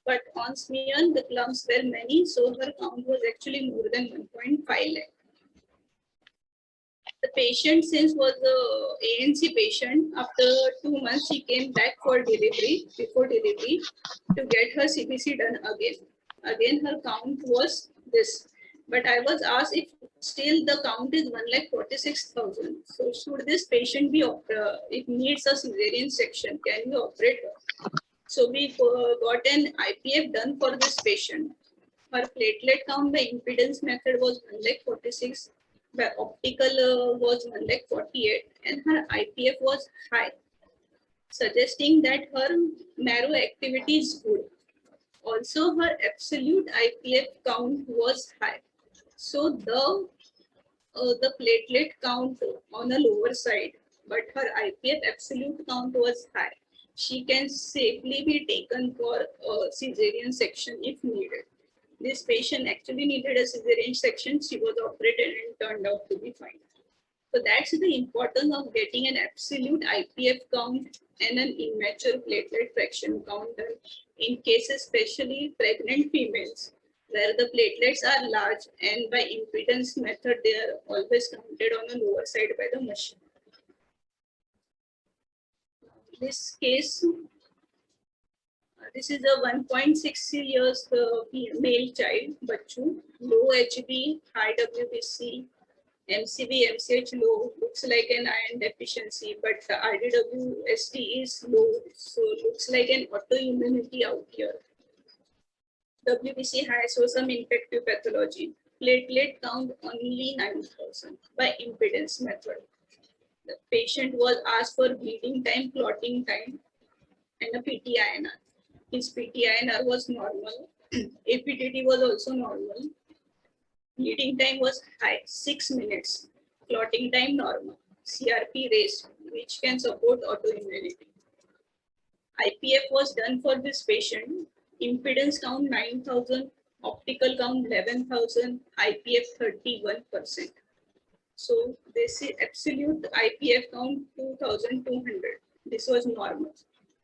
But on smear, the clumps were many, so her count was actually more than 1.5 lakh. The patient, since was a ANC patient, after 2 months, she came back for delivery, before delivery, to get her CBC done again. Again, her count was this. But I was asked if still the count is 1,46,000. So should this patient be, it needs a cesarean section, can we operate her? So we got an IPF done for this patient. Her platelet count by impedance method was 146, by optical was 148, and her IPF was high, suggesting that her marrow activity is good. Also, her absolute IPF count was high. So the platelet count on a lower side, but her IPF absolute count was high. She can safely be taken for a cesarean section if needed. This patient actually needed a cesarean section. She was operated and turned out to be fine. So that's the importance of getting an absolute IPF count and an immature platelet fraction count done in cases, especially pregnant females, where the platelets are large and by impedance method, they are always counted on the lower side by the machine. This case, this is a 1.6 years male child, Bachu, low HB, high WBC, MCV, MCH low, looks like an iron deficiency, but the RDWST is low, so looks like an autoimmunity out here. WBC high, so some infective pathology. Platelet count only 9,000 by impedance method. The patient was asked for bleeding time, clotting time, and a PT-INR. His PT-INR was normal. APTT was also normal. Bleeding time was high, 6 minutes. Clotting time normal. CRP raised, which can support autoimmunity. IPF was done for this patient. Impedance count 9,000, optical count 11,000, IPF 31%. So this is absolute IPF count 2,200. This was normal.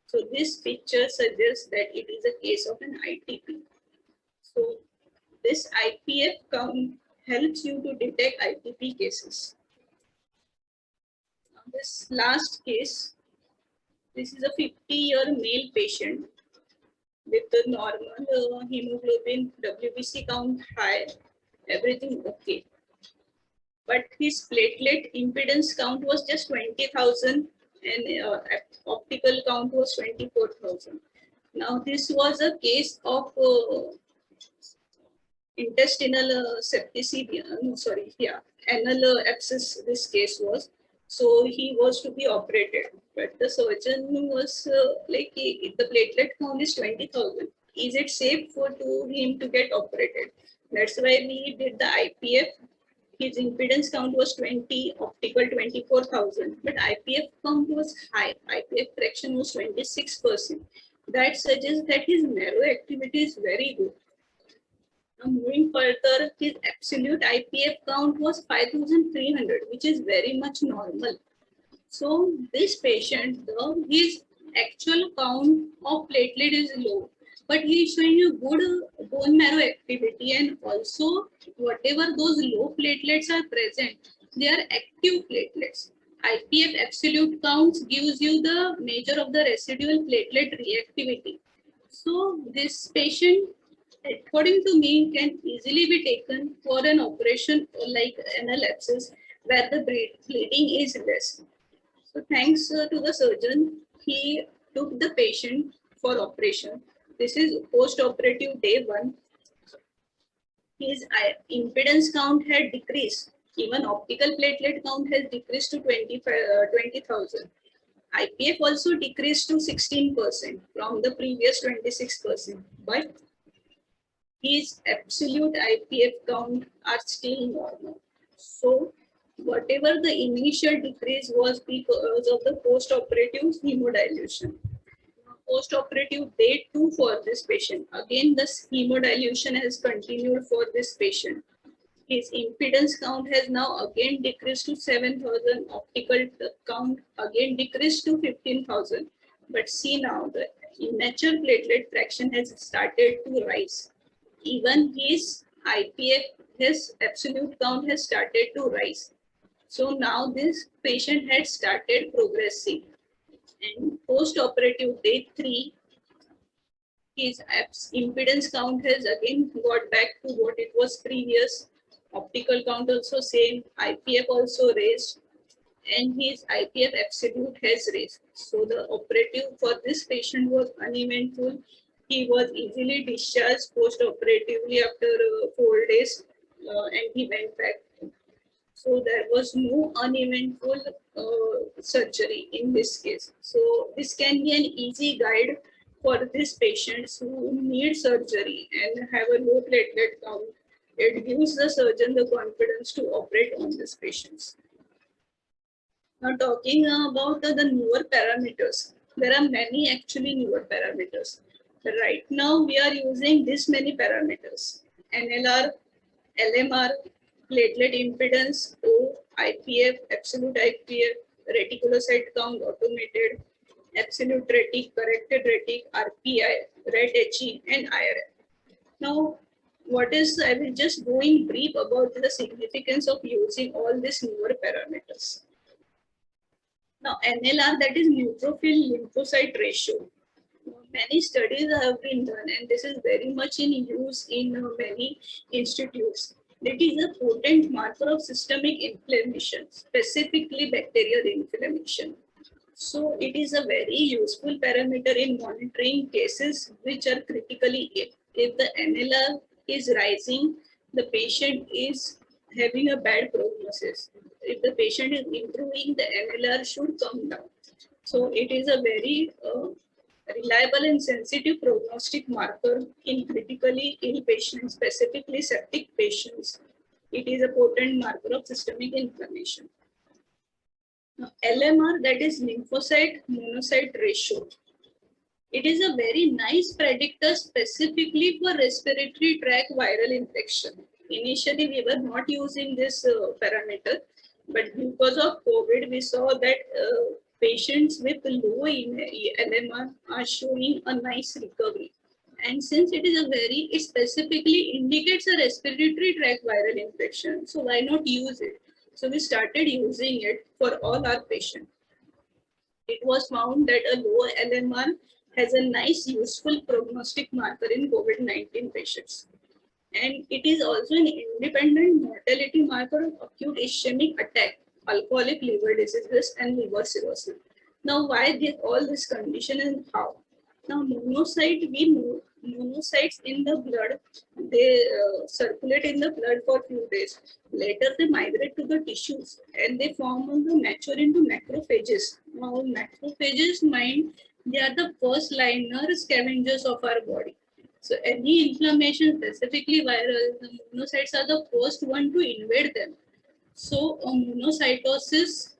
So this picture suggests that it is a case of an ITP. So this IPF count helps you to detect ITP cases. Now this last case, this is a 50-year male patient with the normal hemoglobin, WBC count high, everything okay. But his platelet impedance count was just 20,000 and optical count was 24,000. Now this was a case of intestinal septicemia, anal abscess this case was. So he was to be operated, but the surgeon was like, if the platelet count is 20,000, is it safe for him to get operated? That's why we did the IPF. His impedance count was 20, optical 24,000, but IPF count was high. IPF fraction was 26%. That suggests that his marrow activity is very good. Now moving further, his absolute IPF count was 5,300, which is very much normal. So this patient, his actual count of platelet is low, but he is showing you good bone marrow activity, and also whatever those low platelets are present, they are active platelets. IPF absolute counts gives you the measure of the residual platelet reactivity. So this patient, according to me, can easily be taken for an operation like anal abscess where the bleeding is less. So thanks to the surgeon, he took the patient for operation. This is post-operative day 1. His impedance count had decreased. Even optical platelet count has decreased to 20,000. IPF also decreased to 16% from the previous 26%. But his absolute IPF count are still normal. So whatever the initial decrease was because of the post-operative hemodilution. Post-operative day 2 for this patient. Again, the hemodilution has continued for this patient. His impedance count has now again decreased to 7,000. Optical count again decreased to 15,000. But see now, the immature platelet fraction has started to rise. Even his IPF, his absolute count has started to rise. So now this patient had started progressing. And post-operative day 3, his impedance count has again got back to what it was previous. Optical count also same, IPF also raised. and his IPF absolute has raised. So the operative for this patient was uneventful. He was easily discharged post-operatively after 4 days, and he went back. So there was no uneventful surgery in this case. So this can be an easy guide for these patients who need surgery and have a low platelet count. It gives the surgeon the confidence to operate on these patients. Now talking about the newer parameters, there are many actually newer parameters. Right now we are using this many parameters: NLR, LMR, platelet impedance, O, IPF, absolute IPF, reticulocyte count automated, absolute retic, corrected retic, RPI, RET-HE, and IRF. Now, I will just go in brief about the significance of using all these newer parameters. Now, NLR, that is neutrophil lymphocyte ratio. Many studies have been done, and this is very much in use in many institutes. It is a potent marker of systemic inflammation, specifically bacterial inflammation. So it is a very useful parameter in monitoring cases which are critically ill. If the NLR is rising, the patient is having a bad prognosis. If the patient is improving, the NLR should come down. So it is a very reliable and sensitive prognostic marker in critically ill patients, specifically septic patients. It is a potent marker of systemic inflammation. Now, LMR, that is lymphocyte monocyte ratio. It is a very nice predictor specifically for respiratory tract viral infection. Initially, we were not using this parameter, but because of COVID, we saw that patients with low LMR are showing a nice recovery. And since it specifically indicates a respiratory tract viral infection, so why not use it? So we started using it for all our patients. It was found that a low LMR has a nice useful prognostic marker in COVID-19 patients. And it is also an independent mortality marker of acute ischemic attack, alcoholic liver diseases, and liver cirrhosis. Now, why all this condition and how? Now, monocytes in the blood, they circulate in the blood for a few days. Later, they migrate to the tissues and they mature into macrophages. Now, macrophages they are the first liner scavengers of our body. So any inflammation, specifically viral, the monocytes are the first one to invade them. So monocytosis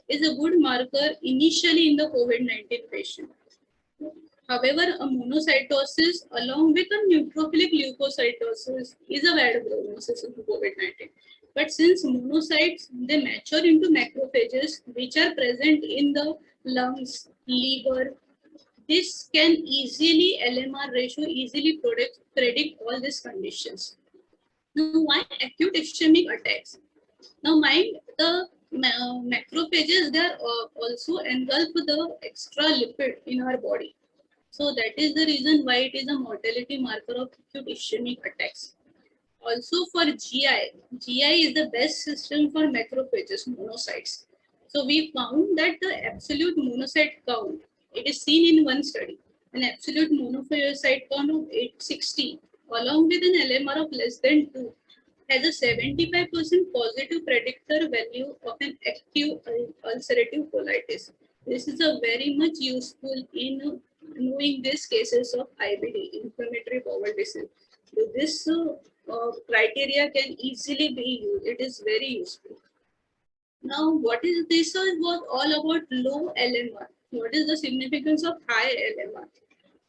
is a good marker initially in the COVID-19 patient. However, a monocytosis along with a neutrophilic leukocytosis is a bad prognosis in COVID-19. But since monocytes, they mature into macrophages, which are present in the lungs, liver, this can LMR ratio easily predict all these conditions. Now, why acute ischemic attacks? Now, the macrophages, they are also engulf the extra lipid in our body. So that is the reason why it is a mortality marker of acute ischemic attacks. Also for GI is the best system for macrophages, monocytes. So we found that the absolute monocyte count, it is seen in one study, an absolute monocyte count of 860 along with an LMR of less than 2 has a 75% positive predictor value of an active ulcerative colitis. This is a very much useful in knowing these cases of IBD, inflammatory bowel disease. So this criteria can easily be used. It is very useful. Now, what is this was all about low LMR. What is the significance of high LMR?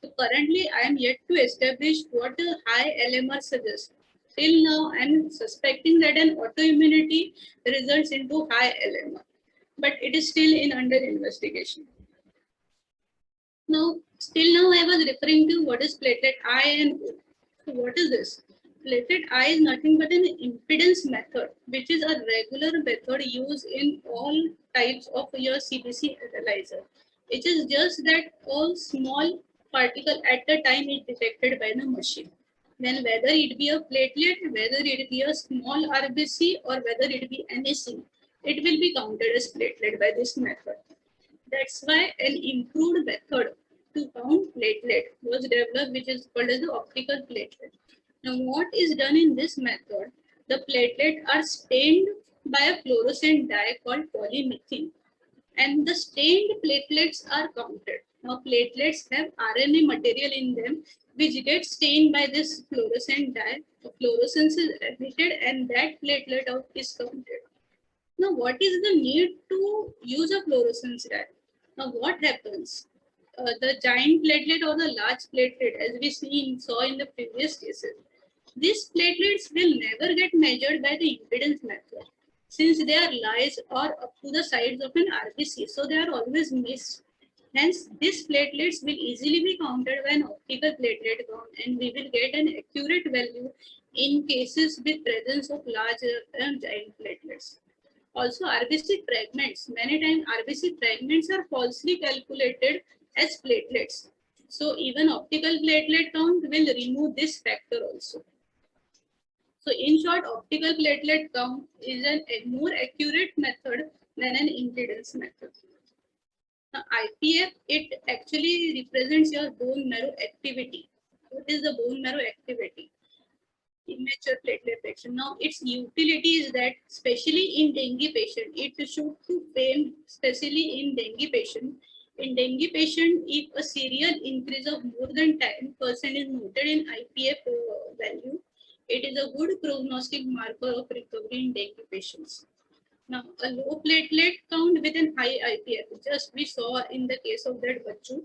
So currently, I am yet to establish what a high LMR suggests. Till now, I am suspecting that an autoimmunity results into high LMR, but it is still under investigation. Now, still now I was referring to what is platelet I and O. So what is this? Platelet I is nothing but an impedance method, which is a regular method used in all types of your CBC analyzer. It is just that a small particle at a time is detected by the machine. Then whether it be a platelet, whether it be a small RBC or whether it be NAC, it will be counted as platelet by this method. That's why an improved method to count platelet was developed, which is called as the optical platelet. Now, what is done in this method? The platelet are stained by a fluorescent dye called polymethylene, and the stained platelets are counted. Now, platelets have RNA material in them, which gets stained by this fluorescent dye. The fluorescence is emitted, and that platelet out is counted. Now, what is the need to use a fluorescence dye? Now, what happens? The giant platelet or the large platelet, as we saw in the previous cases, these platelets will never get measured by the impedance method, since they are lies or up to the sides of an RBC, so they are always missed. Hence, these platelets will easily be counted by an optical platelet count, and we will get an accurate value in cases with presence of large and giant platelets. Also, RBC fragments. Many times, RBC fragments are falsely calculated as platelets. So, even optical platelet count will remove this factor also. So, in short, optical platelet count is a more accurate method than an impedance method. Now, IPF, it actually represents your bone marrow activity. What is the bone marrow activity? Immature platelet fraction. Now, its utility is that, especially in dengue patient, it should to frame, especially in dengue patient. In dengue patient, if a serial increase of more than 10% is noted in IPF value, it is a good prognostic marker of recovery in dengue patients. Now, a low platelet count with an high IPF, just we saw in the case of that Bachu,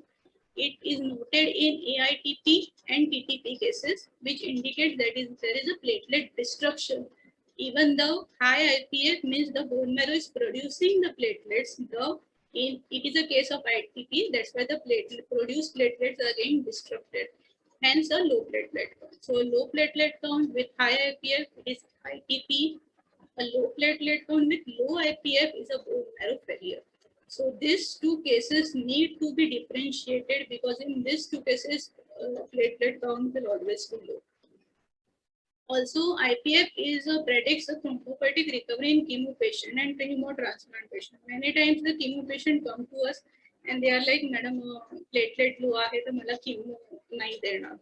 it is noted in AITP and TTP cases, which indicates that there is a platelet destruction. Even though high IPF means the bone marrow is producing the platelets, it is a case of ITP, that's why the produced platelets are getting disrupted. Hence, a low platelet count. So, a low platelet count with high IPF is ITP. A low platelet count with low IPF is a bone marrow failure. So these two cases need to be differentiated, because in these two cases, platelet count will always be low. Also, IPF predicts a thrombopoietic recovery in chemo patient and chemotransplant patient. Many times the chemo patient come to us and they are like, Madam, platelet low hai to mala chemo nahi dena.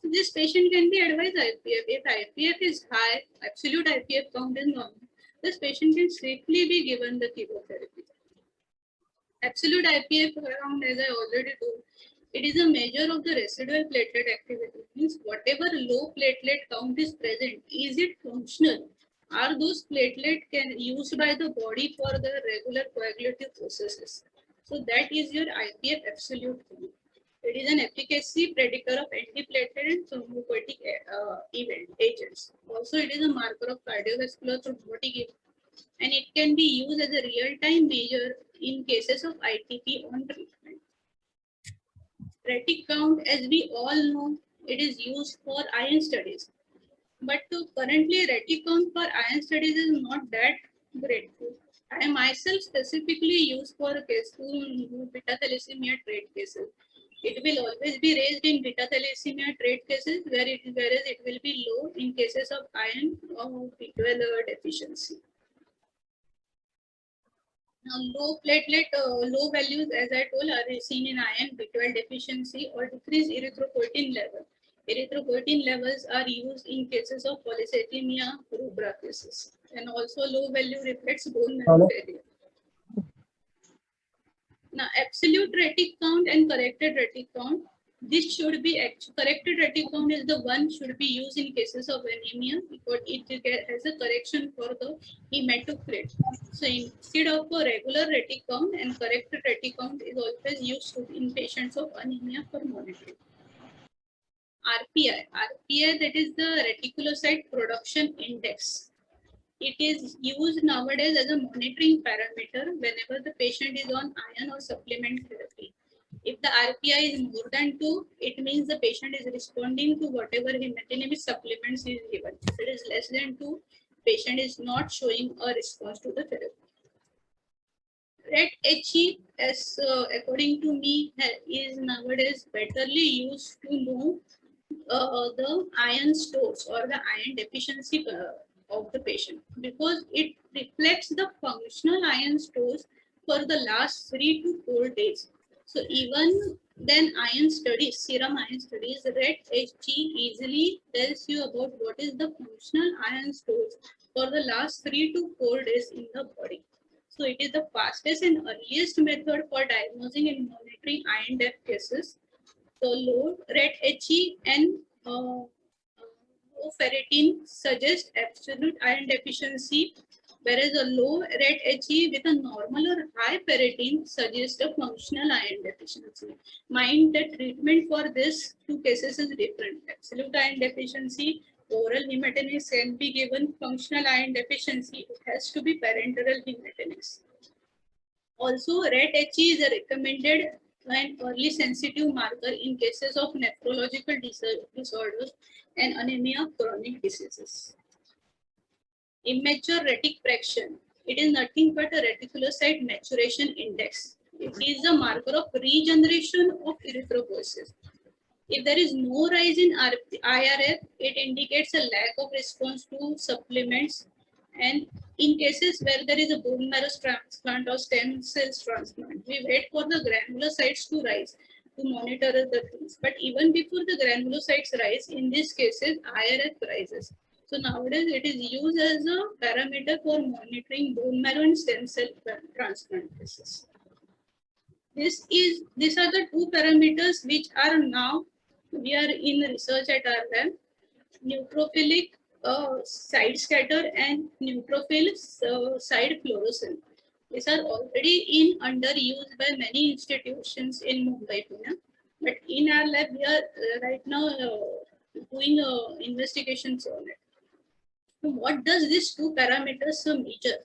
So this patient can be advised IPF. If IPF is high, absolute IPF count is normal, this patient can safely be given the chemotherapy. Absolute IPF count, as I already told, it is a measure of the residual platelet activity. Means whatever low platelet count is present, is it functional? Are those platelets used by the body for the regular coagulative processes? So that is your IPF absolute count. It is an efficacy predictor of antiplatelet and thrombopoietic agents. Also, it is a marker of cardiovascular thrombotic event, and it can be used as a real-time measure in cases of ITP on treatment. Retic count, as we all know, it is used for iron studies. But currently, retic count for iron studies is not that grateful. I myself specifically use for case beta thalassemia trait cases. It will always be raised in beta thalassemia trait cases, whereas it will be low in cases of iron or B12 deficiency. Now, low values, as I told, are seen in iron, B12 deficiency, or decreased erythropoietin level. Erythropoietin levels are used in cases of polycythemia rubra cases, and also low value reflects bone marrow failure. Now, absolute retic count and corrected retic count. This should be corrected retic count is the one should be used in cases of anemia, because it has a correction for the hematocrit. So instead of a regular retic count, and corrected retic count is always used in patients of anemia for monitoring. RPI, that is the reticulocyte production index. It is used nowadays as a monitoring parameter whenever the patient is on iron or supplement therapy. If the RPI is more than 2, it means the patient is responding to whatever hematinic supplements is given. If it is less than 2, patient is not showing a response to the therapy. RET-HE, as according to me, is nowadays betterly used to know the iron stores or the iron deficiency of the patient because it reflects the functional iron stores for the last 3 to 4 days. So even then iron studies, serum iron studies, RET-HG easily tells you about what is the functional iron stores for the last 3 to 4 days in the body. So it is the fastest and earliest method for diagnosing and monitoring iron deficit cases. So low RET-HG and low ferritin suggest absolute iron deficiency, whereas a low RET-HG with a normal or high ferritin suggests a functional iron deficiency. Mind the treatment for these two cases is different. Absolute iron deficiency, oral hematinase can be given. Functional iron deficiency, it has to be parenteral hematinase. Also, RET-HG is a recommended and early sensitive marker in cases of nephrological disorders and anemia of chronic diseases. Immature retic fraction. It is nothing but a reticulocyte maturation index. It is a marker of regeneration of erythropoiesis. If there is no rise in IRF, it indicates a lack of response to supplements. And in cases where there is a bone marrow transplant or stem cells transplant, we wait for the granulocytes to rise to monitor the things. But even before the granulocytes rise, in these cases, IRF rises. So nowadays, it is used as a parameter for monitoring bone marrow and stem cell transplant cases. These are the two parameters which are now, we are in research at our lab. Neutrophilic side scatter and neutrophil side fluorescence. These are already under use by many institutions in Mumbai, Pune. But in our lab, we are right now doing investigations on it. So what does these two parameters measure?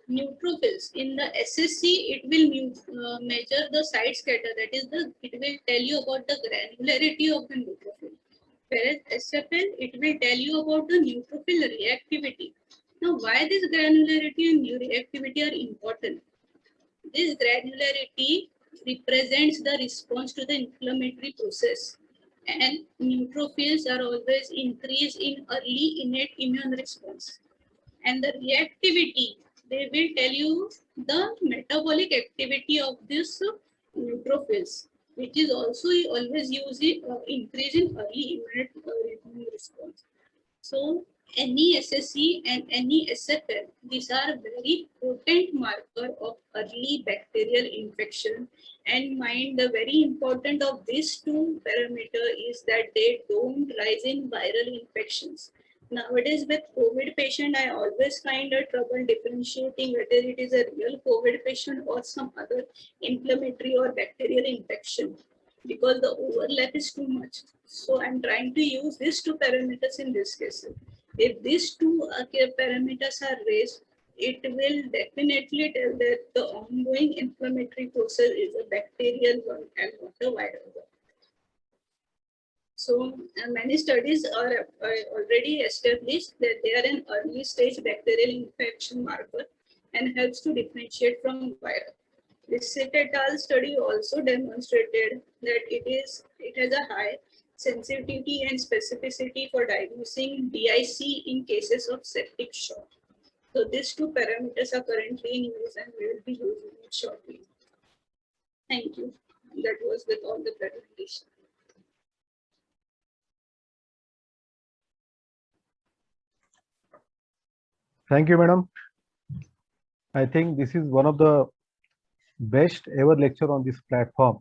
Neutrophils in the SSC, it will measure the side scatter. That is, it will tell you about the granularity of the neutrophil. Whereas SFL, it will tell you about the neutrophil reactivity. Now, why this granularity and reactivity are important? This granularity represents the response to the inflammatory process, and neutrophils are always increased in early innate immune response. And the reactivity, they will tell you the metabolic activity of these neutrophils, which is also always using increase in early immune response. So any SSC and any SFL, these are very potent marker of early bacterial infection. And mind, the very important of these two parameters is that they don't rise in viral infections. Nowadays with COVID patient, I always find a trouble differentiating whether it is a real COVID patient or some other inflammatory or bacterial infection, because the overlap is too much. So I'm trying to use these two parameters in this case. If these two parameters are raised, it will definitely tell that the ongoing inflammatory process is a bacterial one and not a viral one. So many studies are already established that they are an early stage bacterial infection marker and helps to differentiate from viral. This Sit et al. Study also demonstrated that it has a high sensitivity and specificity for diagnosing DIC in cases of septic shock. So these two parameters are currently in use and we will be using it shortly. Thank you. That was with all the presentation. Thank you, madam. I think this is one of the best ever lecture on this platform.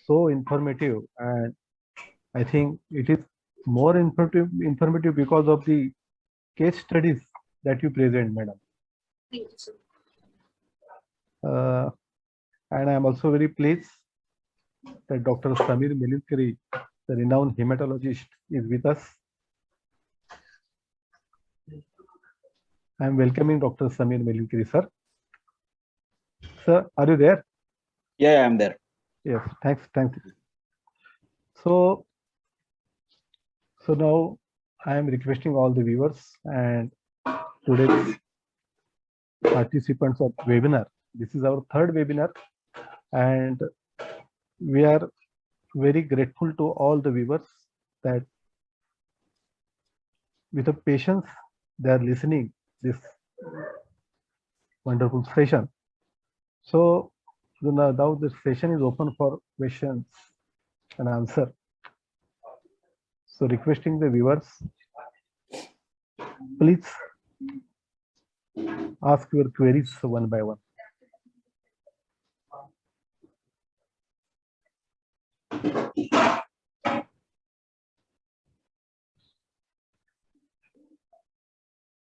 So informative, and I think it is more informative because of the case studies that you present, madam. Thank you, sir. And I am also very pleased that Dr. Samir Melilkeri, the renowned hematologist, is with us. I am welcoming Dr. Samir Melilkeri, sir. Sir, are you there? Yeah, I am there. Yes, thanks. So now I am requesting all the viewers and today's participants of webinar. This is our third webinar, and we are very grateful to all the viewers that with the patience they are listening this wonderful session. So now the session is open for questions and answer. So requesting the viewers, please ask your queries one by one.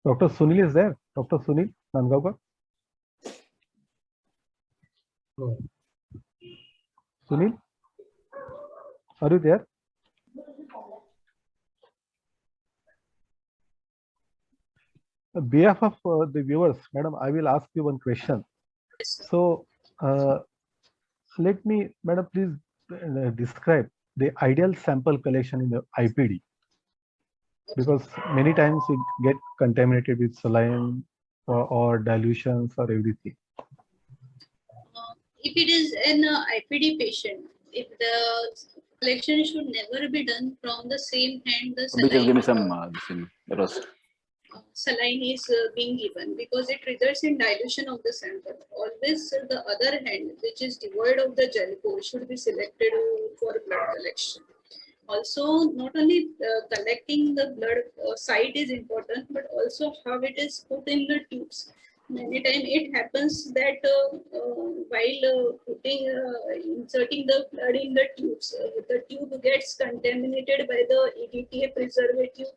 Dr. Sunil is there. Dr. Sunil Nandgaonkar. Sunil, are you there? On behalf of the viewers, madam, I will ask you one question. So, let me, madam, please describe the ideal sample collection in the IPD, because many times we get contaminated with saline or dilutions or everything. If it is an IPD patient, if the collection should never be done from the same hand, the Just give me some saline is being given, because it results in dilution of the sample. Always the other hand, which is devoid of the gel should be selected for blood collection. Also, not only collecting the blood site is important, but also how it is put in the tubes. Many times it happens that while inserting the blood in the tubes, the tube gets contaminated by the EDTA preservative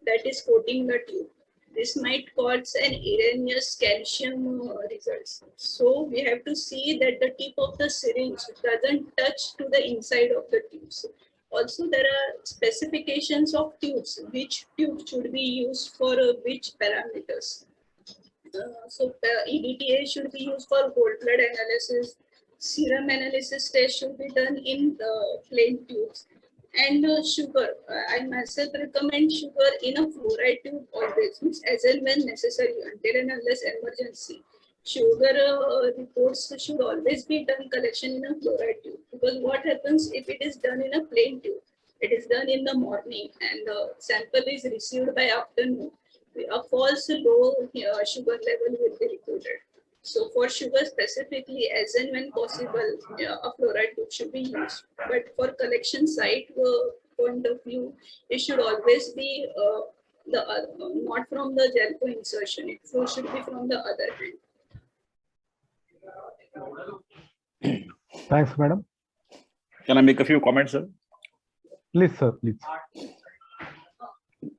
that is coating the tube. This might cause an erroneous calcium results. So we have to see that the tip of the syringe doesn't touch to the inside of the tubes. Also, there are specifications of tubes, which tube should be used for which parameters. So EDTA should be used for whole blood analysis. Serum analysis test should be done in plain tubes. And sugar, I myself recommend sugar in a fluoride tube always, as and when necessary, until and unless emergency. Sugar reports should always be done collection in a fluoride tube, because what happens if it is done in a plain tube? It is done in the morning and sample is received by afternoon. A false low sugar level will be recorded. So for sugar specifically, as and when possible, a fluoride tube should be used. But for collection site point of view, it should always be not from the gel insertion. It should be from the other hand. Thanks, madam. Can I make a few comments, sir? Please, sir, please.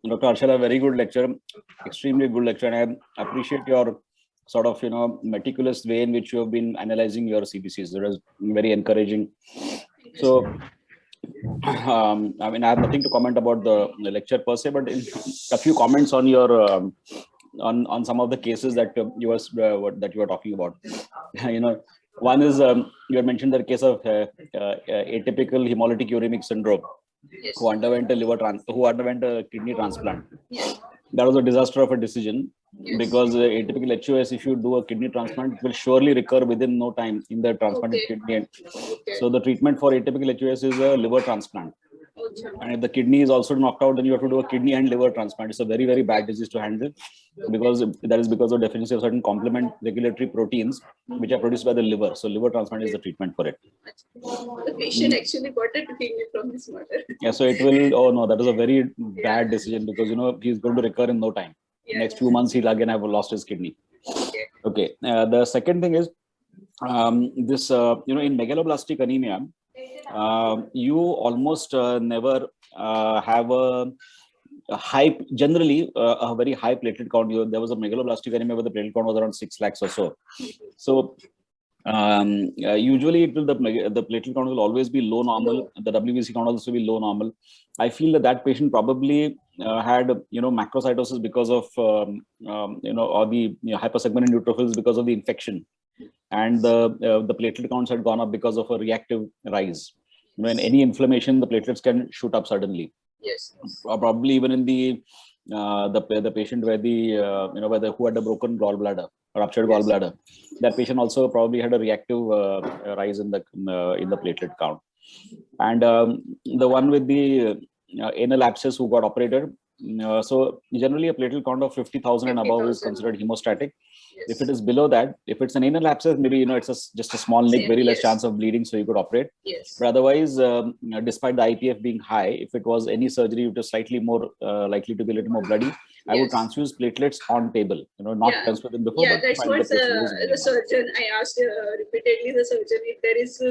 Dr. Arshila, very good lecture, extremely good lecture, and I appreciate your sort of meticulous way in which you have been analyzing your CBCs. It was very encouraging. So, I mean, I have nothing to comment about the lecture per se, but a few comments on your on some of the cases that you were talking about. One is you had mentioned the case of atypical hemolytic uremic syndrome. Yes. Who underwent a kidney transplant. Yes. That was a disaster of a decision. Yes. Because atypical HUS, if you do a kidney transplant, it will surely recur within no time in the transplanted kidney. Okay. So the treatment for atypical HUS is a liver transplant. Okay. And if the kidney is also knocked out, then you have to do a kidney and liver transplant. It's a very, very bad disease to handle, because that is because of deficiency of certain complement regulatory proteins which are produced by the liver. So liver transplant is the treatment for it. The patient actually got a kidney from his mother. Yeah, so it will. Oh no, that is a very bad decision, because he's going to recur in no time. Yeah. Next 2 months he'll again have lost his kidney. Okay. The second thing is this. In megaloblastic anemia, you almost never have a high, generally a very high platelet count. There was a megaloblastic anemia where the platelet count was around 6 lakhs or so. So usually the platelet count will always be low normal. The WBC count will also be low normal. I feel that patient probably had macrocytosis because of or the hypersegmental neutrophils because of the infection, and the platelet counts had gone up because of a reactive rise. When any inflammation, the platelets can shoot up suddenly. Yes. Or probably even in the patient where who had a broken gallbladder or ruptured gallbladder, that patient also probably had a reactive rise in the platelet count. And the one with the anal abscess who got operated, So generally a platelet count of 50,000 and above is 50,000. considered hemostatic. Yes. If it is below that, if it's an anal abscess, maybe it's just a small nick, Same, very less yes. chance of bleeding, so you could operate. Yes. But otherwise, despite the IPF being high, if it was any surgery, it was slightly more likely to be a little more bloody. I would Yes. transfuse platelets on table. Not Yeah. transfer them before. Yeah, but that's find what the places the surgeon, I asked repeatedly the surgeon, if there is,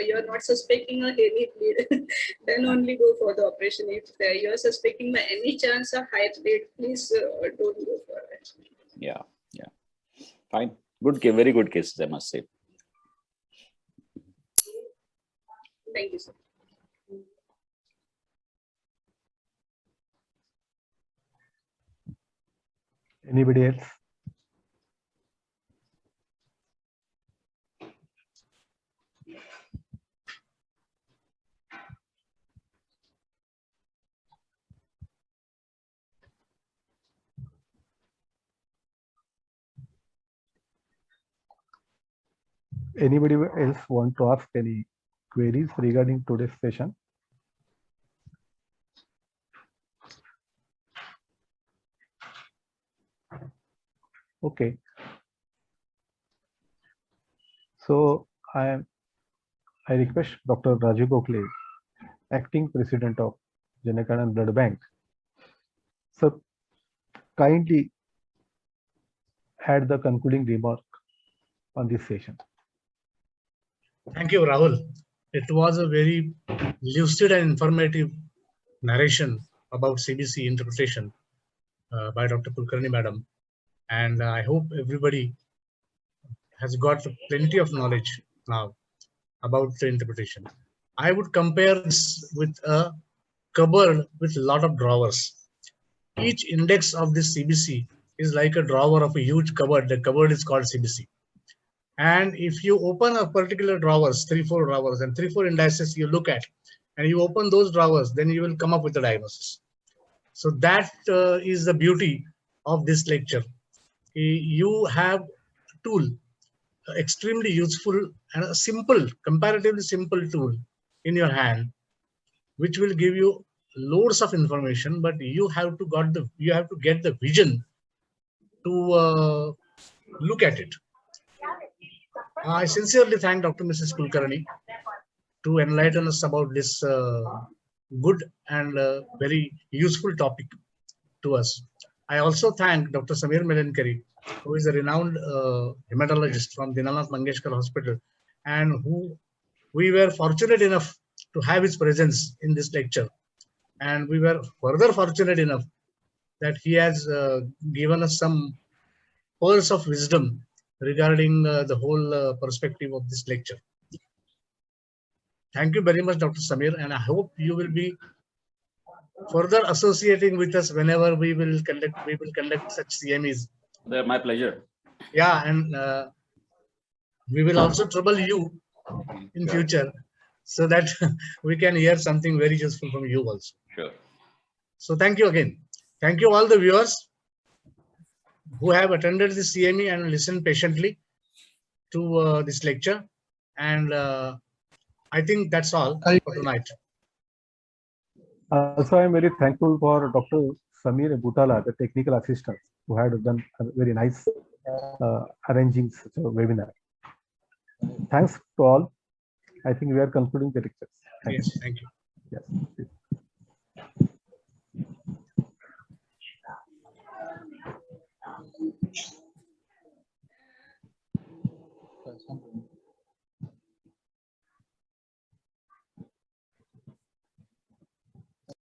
you're not suspecting a heavy bleed, then only go for the operation. If you're suspecting by any chance a high bleed, please don't go for it. Yeah. Fine. Good case, very good cases, I must say. Thank you, sir. Anybody else? Anybody else want to ask any queries regarding today's session? Okay. So I request Dr. Raju Gokhale, acting president of Janakalan Blood Bank. So kindly add the concluding remark on this session. Thank you, Rahul. It was a very lucid and informative narration about CBC interpretation by Dr. Kulkarni Madam. And I hope everybody has got plenty of knowledge now about the interpretation. I would compare this with a cupboard with a lot of drawers. Each index of this CBC is like a drawer of a huge cupboard. The cupboard is called CBC. And if you open a particular drawers, 3-4 drawers and 3-4 indices you look at, and you open those drawers, then you will come up with a diagnosis. So that is the beauty of this lecture. You have a tool, extremely useful and a simple, comparatively simple tool in your hand, which will give you loads of information, but you have to get the vision to look at it. I sincerely thank Dr. Mrs. Kulkarni to enlighten us about this good and very useful topic to us. I also thank Dr. Samir Melenkari, who is a renowned hematologist from Dinanath Mangeshkar Hospital, and who we were fortunate enough to have his presence in this lecture. And we were further fortunate enough that he has given us some pearls of wisdom regarding the whole perspective of this lecture. Thank you very much, Dr. Samir, and I hope you will be further associating with us whenever we will conduct such CMEs. My pleasure. Yeah, and we will also trouble you in future so that we can hear something very useful from you also. Sure. So thank you again. Thank you all the viewers who have attended this CME and listened patiently to this lecture. And I think that's all for tonight. Also, I'm very thankful for Dr. Samir Butala, the technical assistant, who had done a very nice arranging such a webinar. Thanks to all. I think we are concluding the lectures. Yes, thank you. Yes.